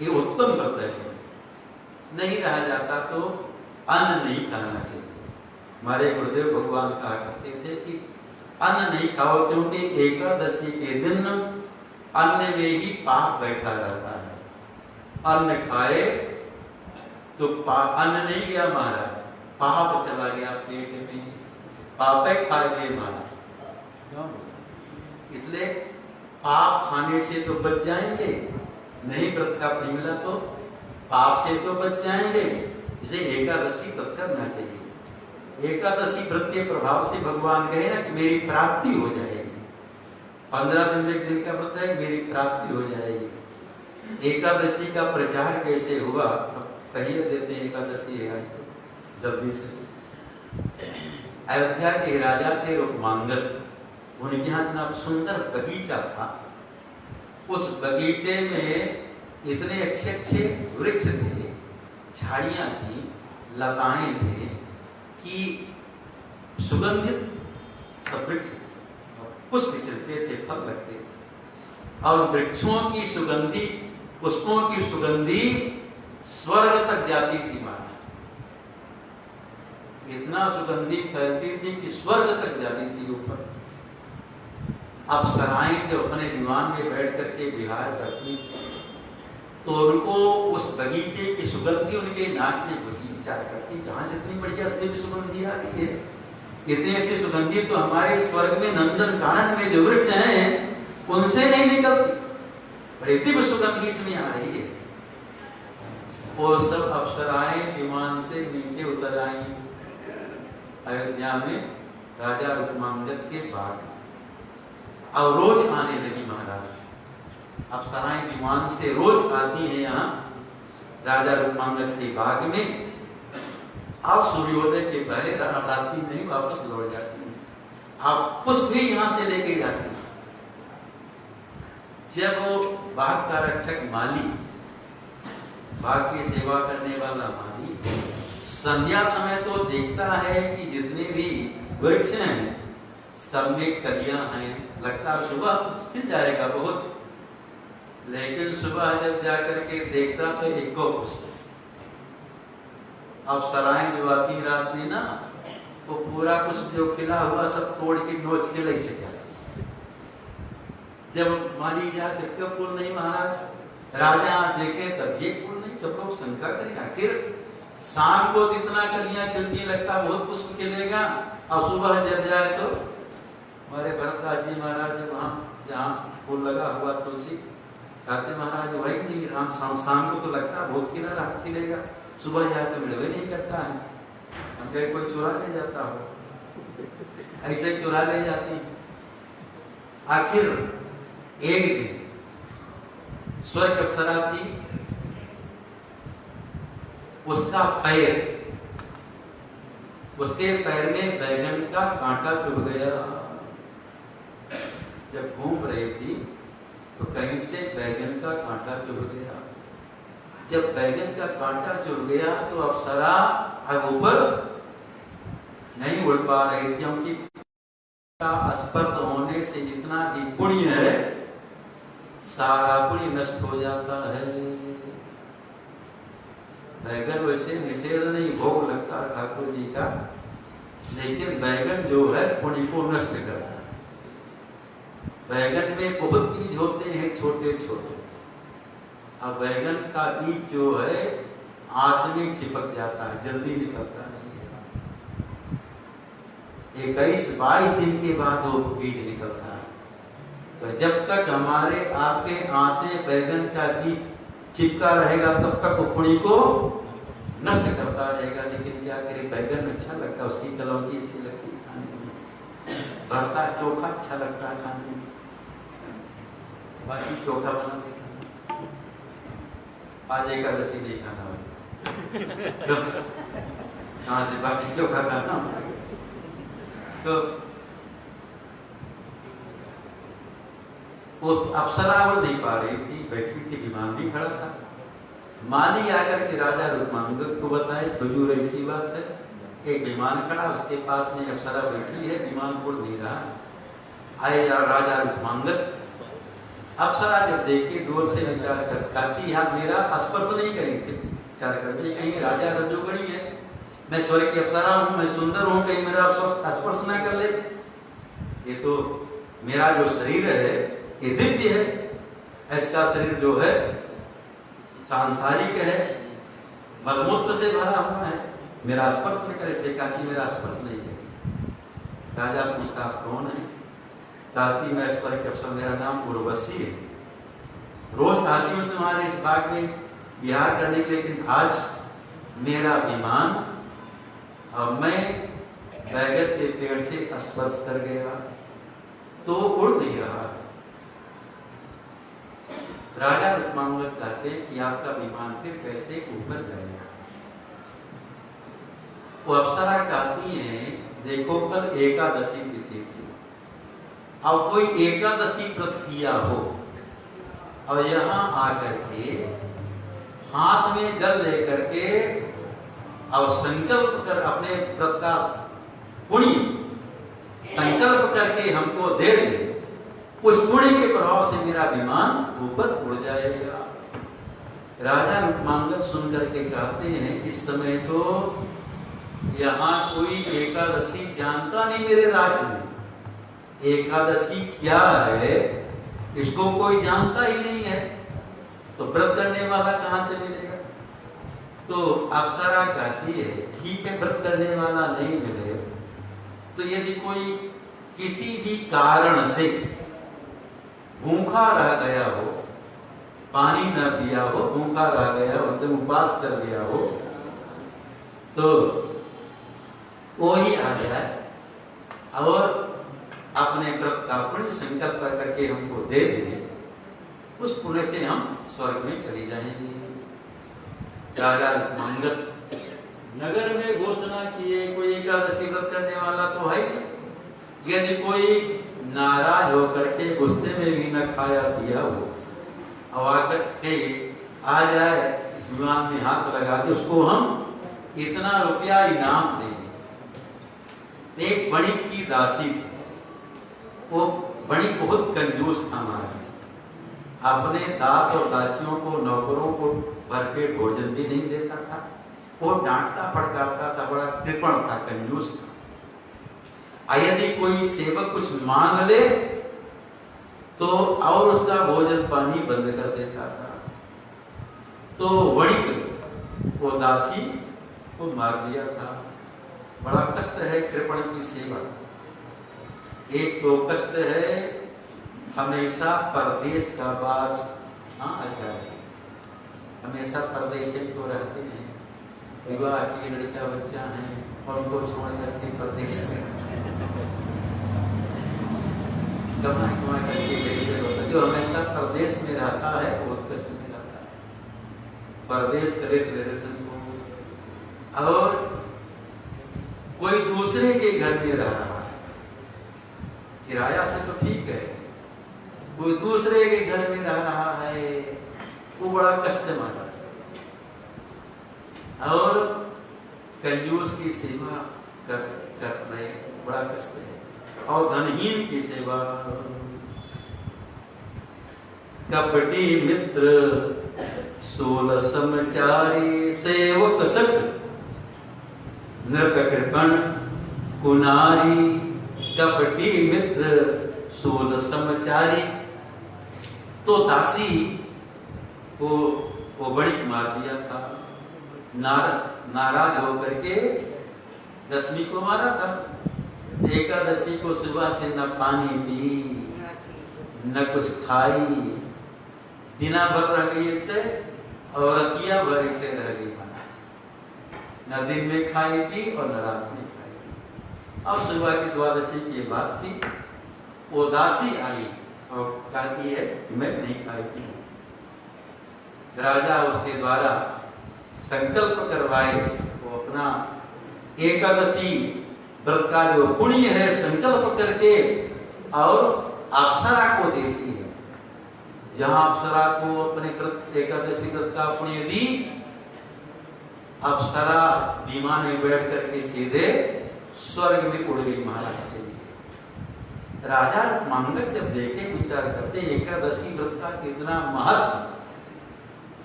ये उत्तम व्रत है। नहीं रहा जाता तो अन्न नहीं खाना चाहिए। हमारे गुरुदेव भगवान कहा करते थे कि अन्न नहीं खाओ, क्योंकि एकादशी के दिन अन्न में ही पाप बैठा रहता है। अन्न खाए तो अन्न नहीं गया महाराज, पाप चला गया पेट में, पापे खा गए महाराज। इसलिए पाप खाने से तो बच जाएंगे, नहीं व्रत का फल मिला तो पाप से तो बच जाएंगे। इसे एकादशी व्रत करना चाहिए। एकादशी व्रत के प्रभाव से भगवान कहे ना कि मेरी प्राप्ति हो जाएगी। 15 दिन में एक दिन का व्रत है, मेरी प्राप्ति हो जाएगी। एकादशी का प्रचार कैसे हुआ कहिए देते हैं। एकादशी है आज तो जल्दी से। अयोध्या के राजा थे रूपमांगल, उनके यहाँ इतना सुंदर बगीचा था। उस बगीचे में इतने अच्छे अच्छे वृक्ष थे, झाड़ियां थी, लताएं थे कि सुगंधित सब वृक्ष, पुष्प खिलते थे, फल लगते थे, और वृक्षों की सुगंधी, पुष्पों की सुगंधी स्वर्ग तक जाती थी महाराज। इतना सुगंधी फैलती थी कि स्वर्ग तक जाती थी ऊपर। अप्सराएं जो अपने विमान में बैठ करके विहार करती थी तो उनको उस बगीचे की सुगंधी उनके नाक में घुसी। विचार करती कहां से इतनी बढ़िया दिव्य सुगंधी आ रही है, इतनी अच्छी सुगंधी तो हमारे स्वर्ग में नंदन कानन में जो वृक्ष हैं उनसे नहीं निकलती, बड़ी दिव्य सुगंधी इसमें आ रही है। वो सब अप्सराएं विमान से नीचे उतर आई अयोध्या में राजा रूपमांगल के बाग, और रोज आने लगी महाराज। अप्सराएं विमान से रोज आती हैं यहाँ राजा रूपमांगल के बाग में। अब सूर्योदय के पहले रात्रि नहीं वापस लौट जाती है। आप पुष्प भी यहां से लेके जाती हैं। जब वो बाघ का रक्षक माली, बाघ की सेवा करने वाला माली संध्या समय तो देखता है कि जितने भी वृक्ष हैं सब में कलियां हैं, लगता है सुबह खिल जाएगा बहुत, लेकिन सुबह जब जाकर के देखता तो एक को पुष्प। अब सराय जो आती रात में ना, वो पूरा पुष्प जो खिला हुआ सब तोड़ के नोच के ले चल जाती। जब माली जाए तो क्यों फूल नहीं महाराज, राजा देखे तब ये फूल नहीं, सब लोग शंका करें आखिर शाम को कितना कलियां खिलती, लगता बहुत पुष्प खिलेगा, और सुबह जब जाए तो हमारे भरतदास जी महाराज वहां जहाँ फूल लगा हुआ तुलसी, कहते महाराज वही नहीं, राम शाम को तो लगता बहुत खिलेगा, सुबह जाए तो मिलवे नहीं करता है। हम कहीं कोई चुरा ले जाता हो, ऐसे चुरा ले जाती। आखिर एक दिन स्वर्ग अप्सरा थी, उसका पैर, उसके पैर में बैगन का कांटा चुभ गया। जब घूम रही थी तो कहीं से बैगन का कांटा चुभ गया। जब बैगन का कांटा चुभ गया तो अप्सरा अब ऊपर नहीं उड़ पा रही थी, क्योंकि स्पर्श होने से जितना भी पुण्य है सारा पुण्य नष्ट हो जाता है। बैगन वैसे निषेध नहीं, भोग लगता है ठाकुर जी का, लेकिन बैगन जो है पुण्य को नष्ट करता है। बैगन में बहुत बीज होते हैं छोटे छोटे, अब बैगन का बीज जो है आंत में चिपक जाता है, जल्दी निकलता नहीं है। 21-22 दिन के बाद वो बीज निकलता है। तो जब तक हमारे आपके आंत में बैगन का बीज चिपका रहेगा तब तक वो पुण्य को नष्ट करता रहेगा। लेकिन क्या करे, बैगन अच्छा लगता है, उसकी कलौंजी अच्छी लगती है खाने में, भरता चोखा अच्छा लगता है खाने में, बाकी चोखा बना देता। आज एकादशी नहीं खाना भाई, कहाँ से बाकी चोखा खाना। तो वो अप्सरा उड़ नहीं पा रही थी, बैठी थी, विमान भी खड़ा था। माली आकर के राजा रुक्मांगद को बताए हुजूर ऐसी बात है, एक विमान खड़ा, उसके पास में अप्सरा बैठी है, विमान उड़ नहीं रहा। आए राजा रुक्मांगद, अप्सरा जब देखी दूर से विचार कर कहती है मेरा स्पर्श नहीं करेंगे, विचार करती कहीं राजा रजोगणी है, मैं स्वर्ग की अप्सरा हूँ, मैं सुंदर हूँ, कहीं मेरा स्पर्श ना कर ले। ये तो मेरा जो शरीर है ये दिव्य है, इसका शरीर जो है सांसारिक है, मलमूत्र से भरा हुआ है, मेरा स्पर्श न करे। से कहा कि मेरा स्पर्श नहीं करे। राजा पूछता आप कौन है? कहती मैं स्वर्ग की अप्सरा, मेरा नाम उर्वशी है, रोज आती हूँ तुम्हारे इस बाग में विहार करने के, लेकिन आज मेरा विमान और मैं बैगन के पेड़ से स्पर्श कर गया तो उड़ नहीं रहा। राजा रुक्मांगद कहते कि आपका विमान फिर कैसे ऊपर जाएगा? वो अप्सरा कहती है देखो कल एकादशी तिथि थी, अब कोई एकादशी व्रत किया हो और यहाँ आकर के हाथ में जल लेकर के और संकल्प कर अपने व्रत का पुण्य संकल्प करके हमको दे दे, उस पुण्य के प्रभाव से मेरा विमान ऊपर उड़ जाएगा। राजा रुक्मांगद सुन करके कहते हैं इस समय तो यहाँ कोई एकादशी जानता नहीं मेरे राज्य में, एकादशी क्या है इसको कोई जानता ही नहीं है, तो व्रत करने वाला कहाँ से मिलेगा? तो अप्सरा कहती है ठीक है व्रत करने वाला नहीं मिले तो यदि कोई किसी भी कारण से भूखा रह गया हो, पानी न पिया हो, भूखा रह गया हो, एकदम उपवास कर लिया हो, तो वो ही आ जाए और अपने व्रत का पुण्य संकल्प करके हमको दे दे, उस पुण्य से हम स्वर्ग में चली जाएंगे। राजा रुक्मांगद नगर में घोषणा किए कोई एकादशी व्रत करने वाला तो है नहीं, यदि कोई नाराज होकर के गुस्से में भी न खाया पिया हो और आकर के आ जाए इस विमान में हाथ लगा के उसको हम इतना रुपया इनाम देंगे। एक वणिक की दासी थी, वो वणिक बहुत कंजूस था महाराज, अपने दास और दासियों को नौकरों को भरपेट भोजन भी नहीं देता था, वो डांटता फटकारता था, बड़ा कृपण था, कंजूस था। यदि कोई सेवक कुछ मांग ले तो और उसका भोजन पानी बंद कर देता था। तो वणिक वो दासी को मार दिया था। बड़ा कष्ट है कृपण की सेवा। एक तो कष्ट है हमेशा परदेश का वास। हाँ आचार्य, हमेशा परदेश में तो रहते हैं, विवाह की लड़का बच्चा है और उनको छोड़ करके परदेश में कमा करके गरीब होता है। जो हमेशा परदेश में रहता है बहुत कष्ट में रहता है। परदेश कलेश रिलेशन को, और कोई दूसरे के घर में रह रहा है, किराया से तो ठीक है, कोई दूसरे के घर में रह रहा है, वो बड़ा कष्ट है महाराज। और कंजूस की सेवा कर रहे, बड़ा कष्ट है। और धनहीन की सेवा, कपटी मित्र सोल समचारी सेवक सख नृप कृपण कुनारी। कपटी मित्र सोल समचारी, तो दासी को वो बड़ी मार दिया था। नाराज होकर के दशमी को मारा था। एकादशी को सुबह से न पानी पी न कुछ खाई, दिना भर रह गई इससे और रतिया भर इसे रह गई महाराज। न दिन में खाई पी और न रात में खाई पी। और सुबह की द्वादशी की बात थी, वो दासी आई और कहती है मैं नहीं खाई पी। राजा उसके द्वारा संकल्प करवाए, वो अपना एकादशी व्रत का जो पुण्य है संकल्प करके और अप्सरा को देती है। जहां अप्सरा को अपने व्रत एकादशी व्रत का पुण्य दी, अप्सरा विमान में बैठ करके सीधे स्वर्ग में उड़ गई महाराज चली गई। राजा मांगलिक जब देखे विचार करते एकादशी व्रत का कितना महत्व,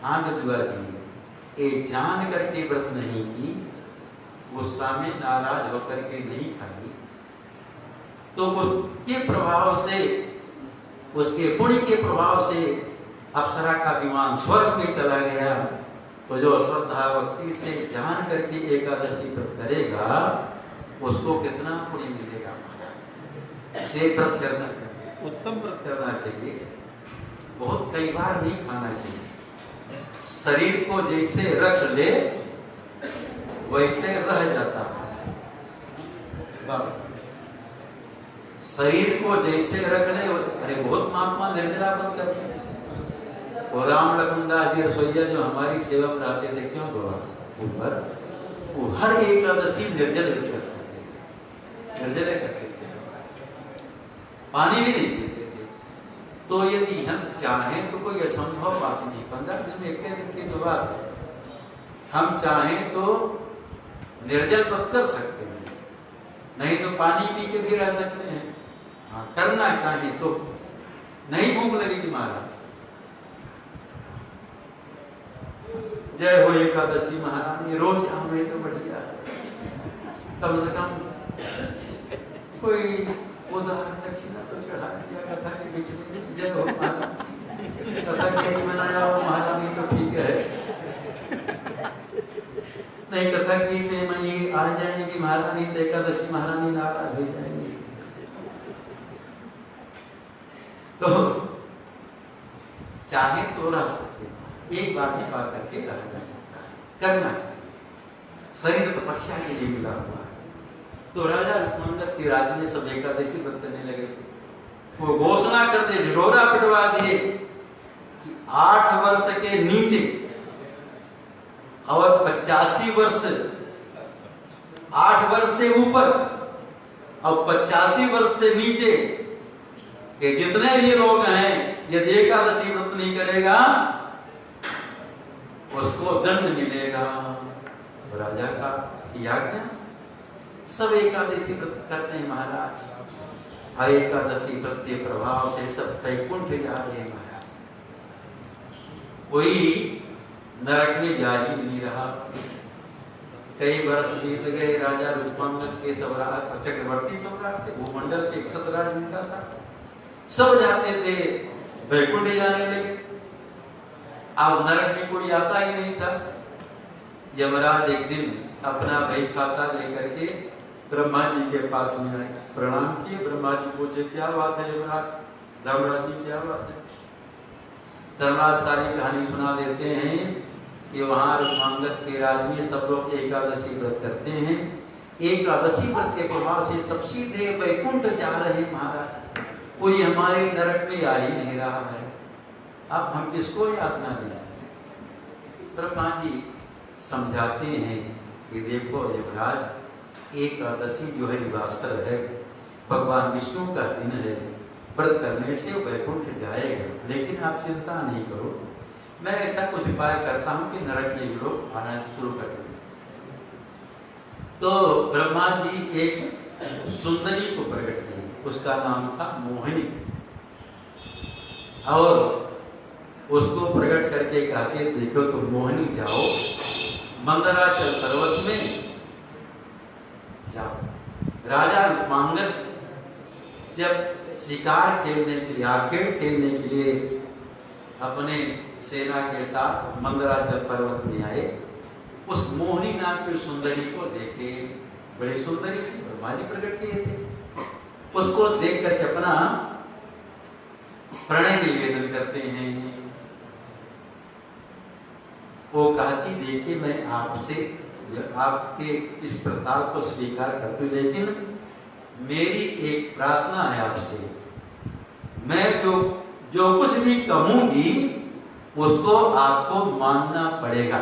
हाँ विधवा जी ये जान करके व्रत नहीं की, गुस्सा में नाराज होकर के नहीं खाई, तो उसके प्रभाव से, उसके पुण्य के प्रभाव से अप्सरा का विमान स्वर्ग में चला गया। तो जो श्रद्धा भक्ति से जान करके एकादशी व्रत करेगा उसको कितना पुण्य मिलेगा महाराज। से व्रत करना चाहिए, उत्तम व्रत करना चाहिए, बहुत कई बार नहीं खाना चाहिए। शरीर को जैसे रख ले वैसे रह जाता है। शरीर को जैसे रख ले, अरे बहुत महात्मा निर्जला व्रत करते हैं। और राम लखन दास जी रसोईया जो हमारी सेवा में रहते थे, क्यों बाबा ऊपर, वो हर एकादशी निर्जल करते थे, निर्जले करते थे, पानी भी नहीं पीते थे। तो यदि हम चाहें तो कोई असंभव बात नहीं, 15 दिन में 1 दिन की जो बात है, हम चाहें तो निर्जल व्रत कर सकते हैं, नहीं तो पानी पी के भी रह सकते हैं। हाँ, करना चाहिए तो नहीं भूख लगेगी महाराज। जय हो एकादशी महारानी, रोज हमें तो बढ़िया है, कम से कम कोई उदाहरण दक्षिणा तो चढ़ा दिया कथा के बीच में। जय हो महारानी, कथा के बीच में ना जाओ महारानी तो ठीक है, नहीं कथा की मनी आ जाएंगी महारानी तो एकादशी महारानी नाराज हो जाएंगी। तो चाहे तो रह सकते, एक बार की बात करके रहा जा सकता है, करना चाहिए। शरीर तपस्या के लिए मिला हुआ है। तो राजा लक्ष्मण के राज्य में सब एकादशी व्रत करने लगे। वो घोषणा कर दे, ढिढोरा पिटवा दिए कि 8 वर्ष के नीचे और 85 वर्ष, 8 वर्ष से ऊपर और 85 वर्ष से नीचे के जितने भी लोग हैं, यदि एकादशी व्रत नहीं करेगा उसको दंड मिलेगा। राजा का की आज्ञा, सब एकादशी व्रत करते हैं महाराज। एकादशी व्रत के प्रभाव से सब वैकुंठ जा रहे हैं महाराज। कोई नरक में जा ही नहीं रहा। कई वर्ष बीत गए, राजा रूपांगद के सम्राट, चक्रवर्ती सम्राट थे, भूमंडल के 61 राज मिलता था, सब जाते थे, वैकुंठ जाने लगे। अब नरक में कोई आता ही नहीं था। यमराज एक दिन अपना बही खाता लेकर के ब्रह्मा जी के पास में आए, प्रणाम किए। ब्रह्मा जी पूछे, क्या बात है यमराज? धर्मराज जी क्या बात है? धर्मराज सारी कहानी सुना देते हैं कि वहां रूपांगद के राज में सब लोग एकादशी व्रत करते हैं। एकादशी व्रत के प्रभाव से सब सीधे वैकुंठ जा रहे हैं महाराज। कोई हमारे नरक में आ ही नहीं रहा है। अब हम किसको यातना दें? ब्रह्मा जी समझाते हैं कि देखो यमराज, एकादशी जो है वासर है, भगवान विष्णु का दिन है, व्रत करने से वैकुंठ जाएगा। लेकिन आप चिंता नहीं करो, मैं ऐसा कुछ उपाय करता हूं कि नरक में लोग आना शुरू कर देंगे। तो ब्रह्मा जी एक सुंदरी को प्रकट किए, उसका नाम था मोहिनी, और उसको प्रकट करके कहते, देखो तो मोहिनी जाओ मंदराचल पर्वत में जाओ। राजा रूपांगद जब शिकार खेलने के लिए, आखेड़ खेलने के लिए अपने सेना के साथ मंदराचल पर्वत में आए, उस मोहिनी नाम की सुंदरी को देखे। बड़ी सुंदरी थी, ब्रह्मा जी प्रकट किए थे। उसको देख करके अपना प्रणय निवेदन करते हैं। वो कहती, देखिए मैं आपसे, आपके इस प्रस्ताव को स्वीकार करती हूँ, लेकिन मेरी एक प्रार्थना है आपसे। मैं जो कुछ भी कहूंगी उसको आपको मानना पड़ेगा,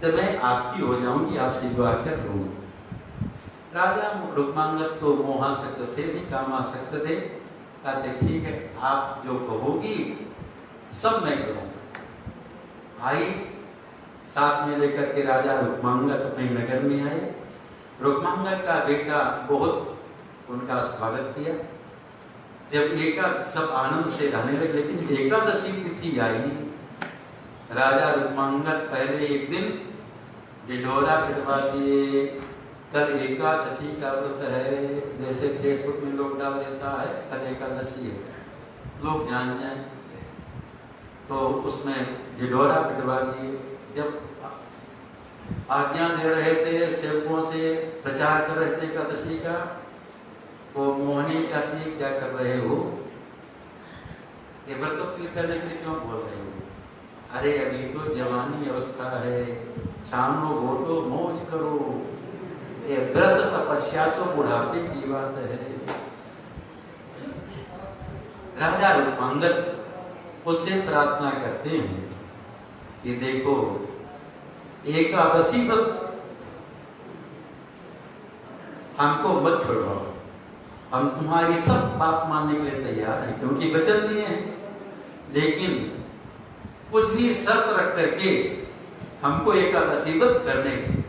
तो मैं आपकी हो जाऊंगी, आपसे जो आकर लूंगी। राजा रूपांगद तो मोहासक्त थे, नहीं कामासक्त थे। कहते ठीक है, आप जो कहोगी सब मैं करूंगा। भाई साथ में लेकर के राजा रूपांगद अपने नगर में आए। रूपांगद का बेटा बहुत उनका स्वागत किया। जब सब आनंद से रहने लगे, लेकिन एकादशी तिथि आई। राजा रूपांगद पहले एक दिन ढिढोरा पिटवा दिए, कल एकादशी का व्रत है, जैसे फेसबुक में लोग डाल देता है कल एकादशी है, लोग जान जाए, तो उसमें ढिढोरा पिटवा दिए। जब आज्ञा दे रहे थे, सेवकों से प्रचार कर रहे थे एकादशी का, वो मोहिनी कहती, क्या कर रहे हो? ये व्रत करने के लिए क्यों बोल रहे हो? अरे अभी तो जवानी अवस्था है, छानो घोटो मौज करो, ये व्रत तपस्या तो बुढ़ापे की बात है। राजा रूपांगद उससे प्रार्थना करते हैं कि देखो एकादशी व्रत हमको मत छोड़वाओ, हम तुम्हारी सब बात मानने के लिए तैयार हैं, क्योंकि वचन दिए हैं, लेकिन कुछ भी शर्त रख करके हमको एकादशी व्रत करने की।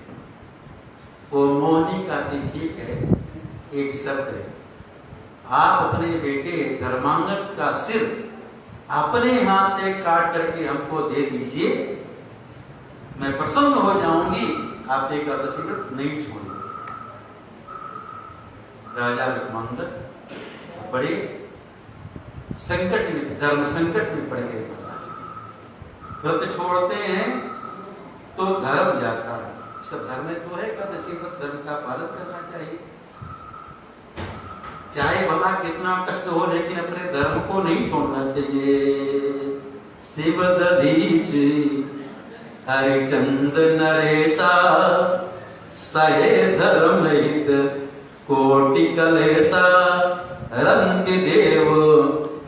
वो मोहिनी कहती, ठीक है, एक शर्त है, आप अपने बेटे धर्मांगद का सिर अपने हाथ से काट करके हमको दे दीजिए, मैं प्रसन्न हो जाऊंगी, आप एकादशी व्रत नहीं छोड़िए। राजा रूपांगद बड़े संकट में, धर्म संकट में पड़ गए। व्रत छोड़ते हैं तो धर्म जाता है। सब धर्म तो है एकादशी व्रत, धर्म का पालन करना चाहिए, चाहे भला कितना कष्ट हो, लेकिन अपने धर्म को नहीं छोड़ना चाहिए। शिव दधीच हरिचंद नरेशा, सहे धर्म हित कोटि कलेशा, रंग देव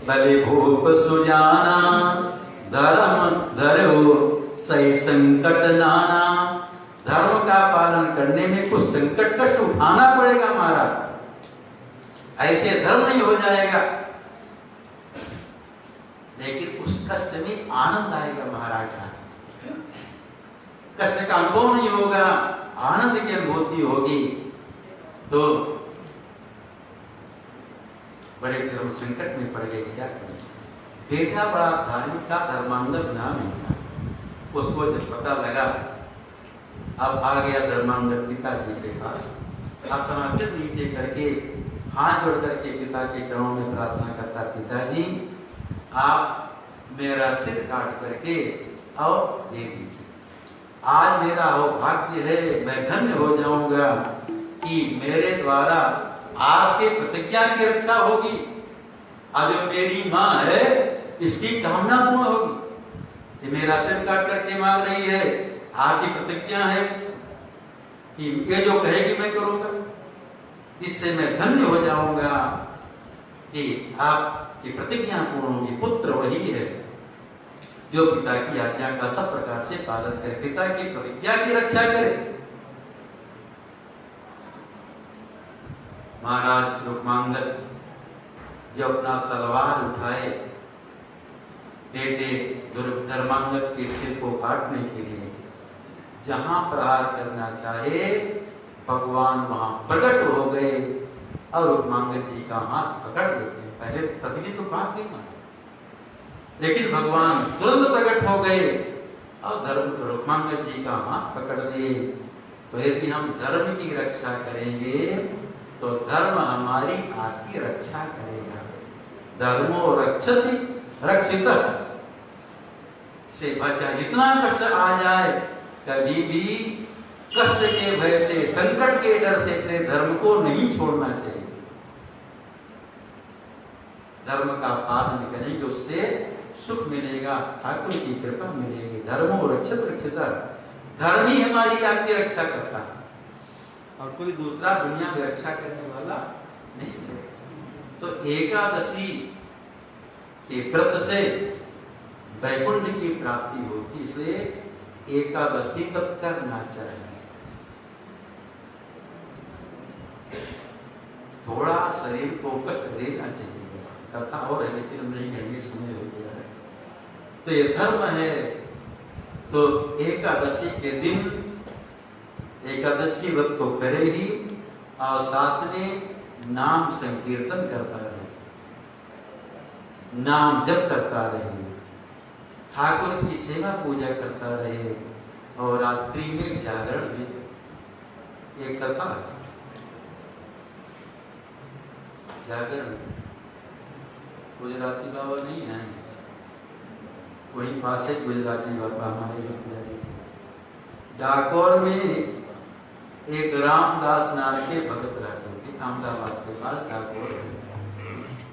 बलि भूप सुजाना, धर्म धरो सही संकट नाना, धर्म का पालन करने में कुछ संकट कष्ट उठाना पड़ेगा महाराज, ऐसे धर्म नहीं हो जाएगा, लेकिन उस कष्ट में आनंद आएगा महाराज। कष्ट का अनुभव नहीं होगा, आनंद की अनुभूति होगी। तो बड़े धर्म संकट में पड़ गए, क्या करें। बेटा बड़ा धार्मिक था, धर्मांगद नाम ही था। उसको जब पता लगा, अब आ गया धर्मांगद पिताजी के पास, अपना सिर नीचे करके हाथ जोड़ करके पिता के चरणों में प्रार्थना करता, पिताजी आप मेरा सिर काट करके और दे दीजिए। आज मेरा भाग्य है, मैं धन्य हो जाऊंगा कि मेरे द्वारा आपके प्रतिज्ञा की रक्षा होगी। अब मेरी माँ है, इसकी कामना पूर्ण होगी। ये मेरा सिर काट करके मांग रही है, आपकी प्रतिज्ञा है कि ये जो कहेगी मैं करूंगा, इससे मैं धन्य हो जाऊंगा कि आपकी प्रतिज्ञा पूर्ण होगी। पुत्र वही है जो पिता की आज्ञा का सब प्रकार से पालन करे, पिता की प्रतिज्ञा की रक्षा करे। महाराज रुक्मांगद जब अपना तलवार उठाए बेटे धर्मांगद के सिर को काटने के लिए, जहां प्रहार करना चाहे भगवान वहां प्रकट हो गए और रुक्मांगद जी का हाथ पकड़ लेते हैं। पहले पत्नी तो काट नहीं माने, लेकिन भगवान तुरंत प्रकट हो गए और रुक्मांगद जी का हाथ पकड़ दिए। तो यदि हम धर्म की रक्षा करेंगे तो धर्म हमारी आपकी रक्षा करेगा। धर्मो रक्षति रक्षितः से बचा। जितना कष्ट आ जाए, कभी भी कष्ट के भय से, संकट के डर से अपने धर्म को नहीं छोड़ना चाहिए। धर्म का पालन करेंगे, उससे सुख मिलेगा, ठाकुर की कृपा मिलेगी। धर्मो रक्षित रक्षिता, धर्म ही हमारी आपकी रक्षा करता है और कोई दूसरा दुनिया में रक्षा करने वाला नहीं है। तो एकादशी के व्रत से वैकुंठ की प्राप्ति होगी, इसलिए एकादशी व्रत करना चाहिए। थोड़ा शरीर को कष्ट देना चाहिए। कथा और है लेकिन हम नहीं कहेंगे, समय हो गया है। तो ये धर्म है। तो एकादशी के दिन एकादशी व्रत तो करे ही और साथ में नाम संकीर्तन करता रहे, नाम जप करता रहे, ठाकुर की सेवा पूजा करता रहे और रात्रि में जागरण भी। एक कथा जागरण, गुजराती बाबा नहीं है, वहीं पास है गुजराती बाबा हमारे जो पुजारी। डाकोर में एक रामदास नाम के भगत रहते थे, अहमदाबाद के पास डाकोर है।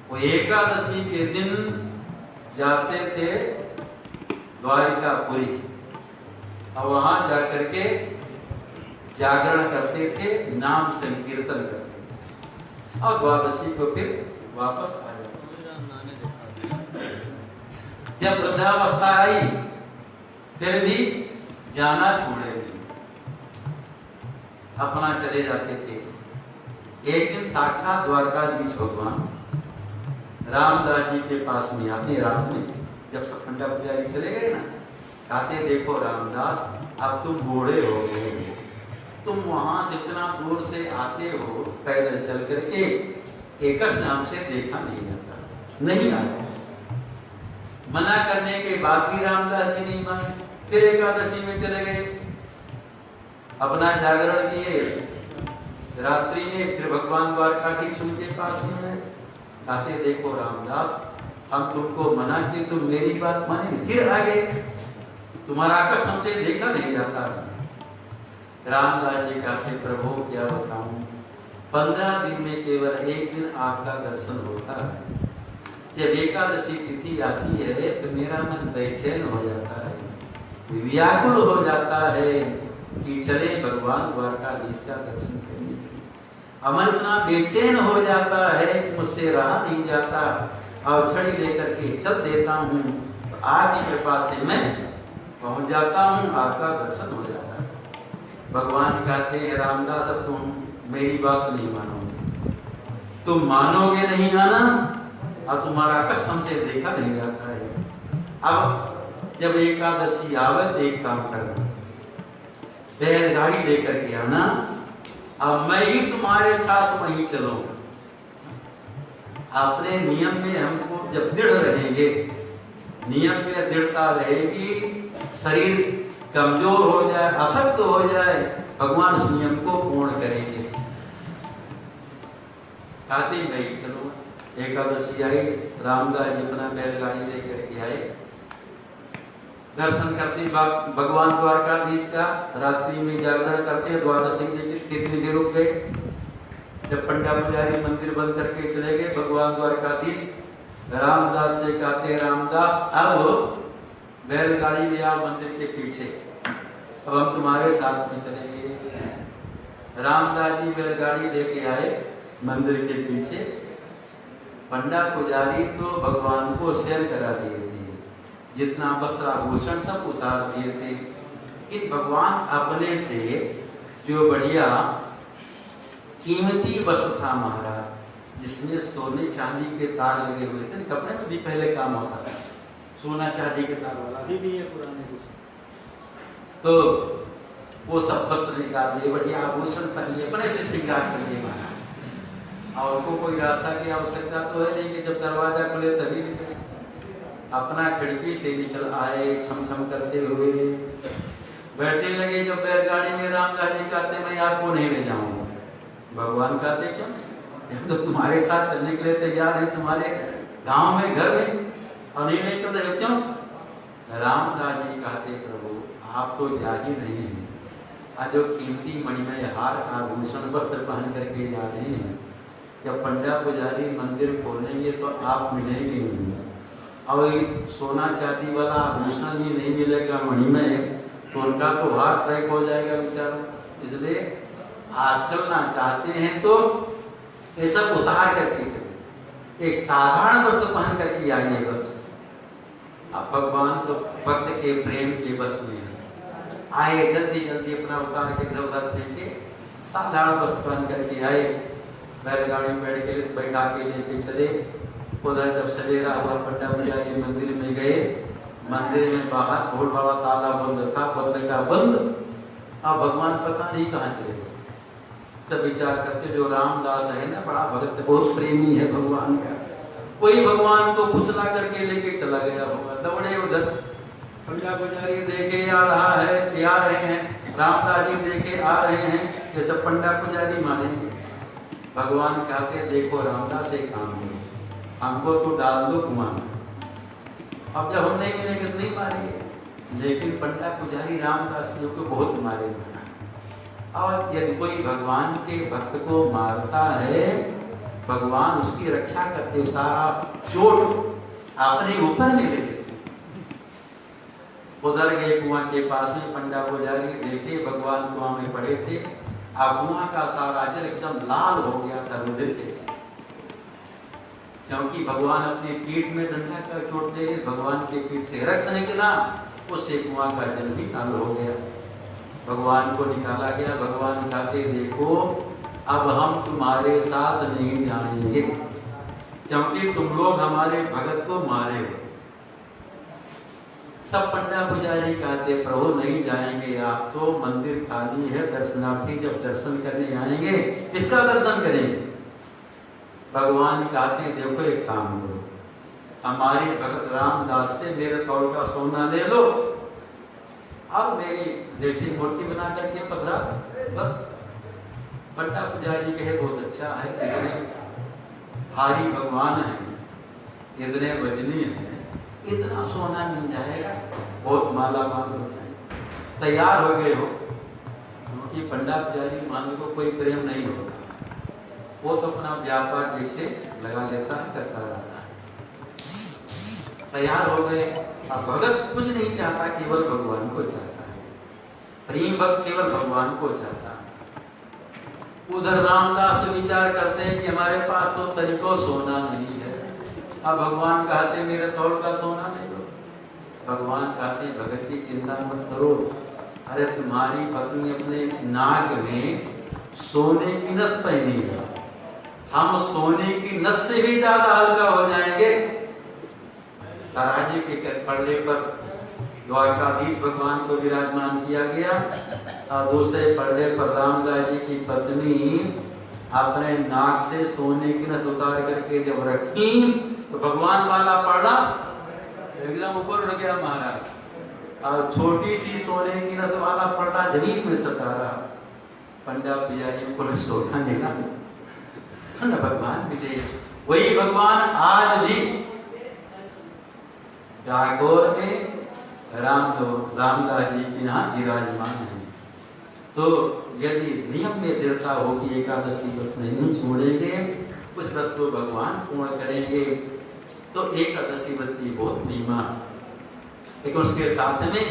वो एकादशी के दिन जाते थे द्वारिकापुरी और वहां जाकर के जागरण करते थे, नाम संकीर्तन करते थे और द्वादशी को फिर वापस आ जाते। जब वृद्धावस्था आई फिर भी जाना छोड़े नहीं, अपना चले जाते थे। एक दिन साक्षात द्वारकाधीश भगवान रामदास जी के पास में आते रात में, जब सखंडा पुजारी चले गए ना, कहते देखो रामदास अब तुम बूढ़े हो गए, तुम वहां से इतना दूर से आते हो पैदल चल करके, एकश नाम से देखा नहीं जाता, नहीं आया। मना करने के बाद भी रामदास जी नहीं माने, फिर एकादशी में चले गए, अपना जागरण किए। रात्रि में फिर भगवान द्वारकाधीश उनके पास में है, कहते देखो रामदास हम तुमको मना किए, तुम मेरी बात माने, फिर आ गए, तुम्हारा आकर्षण हमसे देखा नहीं जाता। रामदास जी कहते प्रभु क्या बताऊं, 15 दिन में केवल एक दिन आपका दर्शन होता है। जब एकादशी तिथि आती है तो मेरा मन बेचैन हो जाता है, व्याकुल हो जाता है कि चले भगवान द्वारकाधीश का दर्शन करने के लिए। अमन इतना बेचैन हो जाता है कि मुझसे रहा नहीं जाता और छड़ी लेकर के चल देता हूँ, तो आपकी कृपा से मैं पहुंच जाता हूँ, आपका दर्शन हो जाता है। भगवान कहते हैं रामदास अब तुम मेरी बात नहीं मानोगे, तुम मानोगे नहीं आना और तुम्हारा कसम से देखा नहीं जाता है। अब जब एकादशी आवे तो एक काम करना, बैलगाड़ी लेकर के आना, अब मैं ही तुम्हारे साथ वहीं चलूंगा। अपने नियम में हमको जब दृढ़ रहेंगे, नियम में दृढ़ता रहेगी, शरीर कमजोर हो जाए, अशक्त हो जाए, भगवान उस नियम को पूर्ण करेंगे। कहते ही नहीं चलो, एकादशी आई, रामदास जी अपना बैलगाड़ी लेकर के आए, दर्शन करते भगवान द्वारकाधीश का, रात्रि में जागरण करते, द्वादशी के दिन भी रुक गए। जब पंडा पुजारी मंदिर बंद करके चले गए, भगवान द्वारकाधीश रामदास से कहते रामदास अब बैलगाड़ी ले आओ मंदिर के पीछे, अब हम तुम्हारे साथ में चलेंगे। रामदास जी बैलगाड़ी लेके आए मंदिर के पीछे। पंडा पुजारी तो भगवान को शयन करा दिए थे, जितना वस्त्र आभूषण सब उतार दिए थे, कि भगवान अपने से जो बढ़िया कीमती वस्त्र था महाराज, जिसमें सोने चांदी के तार लगे हुए थे, कपड़े में भी पहले काम होता था, सोना चांदी के तार वाला अभी भी है पुराने कुछ, तो वो सब वस्त्र निकाल लिए, बढ़िया आभूषण पहनिए, अपने से श्रृंगार करिए महाराज। और को कोई रास्ता की आवश्यकता तो है नहीं कि जब दरवाजा खुले तभी निकले, अपना खिड़की से निकल आए छम छम करते हुए, बैठने लगे। जब बैलगाड़ी में रामदास जी कहते मैं आपको नहीं ले जाऊंगा, भगवान कहते क्यों, तो तुम्हारे साथ चलने के लिए तैयार है, तुम्हारे गांव में घर में, और नहीं चल रहे क्यों। रामदास जी कहते प्रभु आप तो जा ही नहीं है, आज जो कीमती मणिमय हार आभूषण वस्त्र पहन करके जा रहे हैं, जब पंडा पुजारी मंदिर खोलेंगे तो आप मिलेंगे नहीं, और सोना चांदी वाला आभूषण भी नहीं मिलेगा मणिमय, तो उनका तो हार ट्रैक हो जाएगा बेचारा। इसलिए आप चलना चाहते हैं तो ये सब उतार करके चले, एक साधारण वस्त्र पहन करके आइए बस। अब भगवान तो भक्त के प्रेम के बस में आए, जल्दी जल्दी अपना उतार के इधर उधर फेंके, साधारण वस्त्र पहन करके आए, बैलगाड़ी में बैठा के लेके चले। उधर जब सवेरा हुआ पंडा पुजारी मंदिर में गए, मंदिर में बाहर बहुत बड़ा ताला बंद था, बंद का बंद। अब भगवान पता नहीं कहाँ चले गए। सब विचार करते जो रामदास है ना, बड़ा भक्त बहुत प्रेमी है भगवान का, कोई भगवान को फुसला करके लेके चला गया होगा। दौड़े उधर, पंडा पुजारी देखे आ रहा है, आ रहे हैं, रामदास जी देखे आ रहे हैं, ये सब पंडा पुजारी मानेंगे। भगवान कहते देखो रामदास एक काम करो, हमको तो डाल दो कुआं में, अब जब हम नहीं मिलेंगे तो नहीं मारेंगे। लेकिन पंडा पुजारी रामदास जी को बहुत मारे, और यदि कोई भगवान के भक्त को मारता है, भगवान उसकी रक्षा करते, सारा चोट अपने ऊपर में ले लेते। उधर गए कुआं के पास में, पंडा पुजारी देखे भगवान कुआं में पड़े थे, अब कुआं का सारा जल एकदम लाल हो गया था रुधिर जैसे, क्योंकि भगवान अपनी पीठ में डंडा कर चोट दे, भगवान के पीठ से रक्त निकला, उससे कुआं का जल भी लाल हो गया। भगवान को निकाला गया। भगवान कहते देखो अब हम तुम्हारे साथ नहीं जाएंगे, क्योंकि तुम लोग हमारे भगत को मारे हो। सब पंडा पुजारी कहते प्रभु नहीं जाएंगे, आप तो मंदिर खाली है, दर्शनार्थी जब दर्शन करने आएंगे किसका दर्शन करेंगे। भगवान कहते देखो एक काम करो, हमारे भगत रामदास से मेरे तौल का सोना ले लो और मेरी देसी मूर्ति बना करके पधरा, बस। पंडा पुजारी कहे बहुत अच्छा है, इतने भारी भगवान है, इतने वजनी है, इतना सोना मिल जाएगा, बहुत माला माल हो जाएगा। तैयार हो गए हो, क्योंकि पंडा पुजारी मान को कोई प्रेम नहीं होता, वो तो अपना व्यापार जैसे लगा लेता है, करता रहता है। तैयार हो गए। अब भगत कुछ नहीं चाहता, केवल भगवान को चाहता है, प्रेम भक्त केवल भगवान को चाहता है। उधर रामदास तो विचार करते हैं कि हमारे पास तो तनिको सोना नहीं है। अब भगवान कहते मेरे तौल का सोना दे दो। भगवान कहते भगत की चिंता मत करो, अरे तुम्हारी पत्नी अपने नाक में सोने की नथ पहनी है, हम सोने की नथ से भी ज्यादा हल्का हो जाएंगे। तराजू के पड़ने पर द्वारकाधीश भगवान को विराजमान किया गया और दूसरे पड़ने पर रामदास जी की पत्नी अपने नाक से सोने की नथ उतार करके जब रखी तो भगवान वाला पड़ा एकदम ऊपर उड़ गया महाराज, और छोटी सी सोने की नथ वाला पड़ा जमीन में सटा रहा। पंजाब पुजारियों को सोना मिला न, भगवान मिले। वही भगवान आज भी डाकोर में रामदास जी के यहाँ विराजमान है। तो यदि नियम में दृढ़ता हो कि एकादशी व्रत नहीं छोड़ेंगे, उस व्रत को भगवान पूर्ण करेंगे, तो एकादशी व्रत की बहुत महिमा है। लेकिन उसके साथ में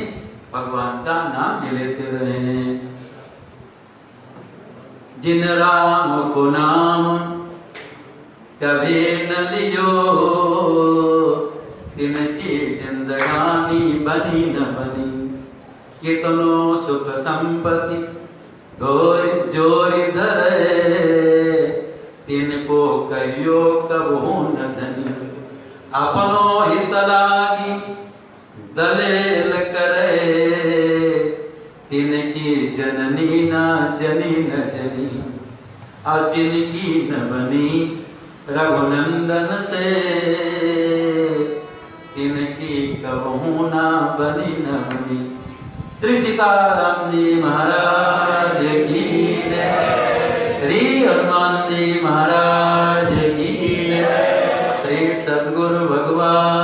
भगवान का नाम भी लेते रहे। जिन राम को नाम कभी न लियो, तिनकी जिंदगानी बनी न बनी। कितनो सुख संपत्ति जोरी धरे, तिनको कहियो कबहू न धनी। अपनो हित लागी दलेल करे, तिनकी जननी न जनी न जनी। और जिनकी न बनी रघुनंदन से, तिनकी कबहू ना बनी न बनी। श्री सीताराम जी महाराज की जय, श्री हनुमान जी महाराज की जय, श्री सद्गुरु भगवान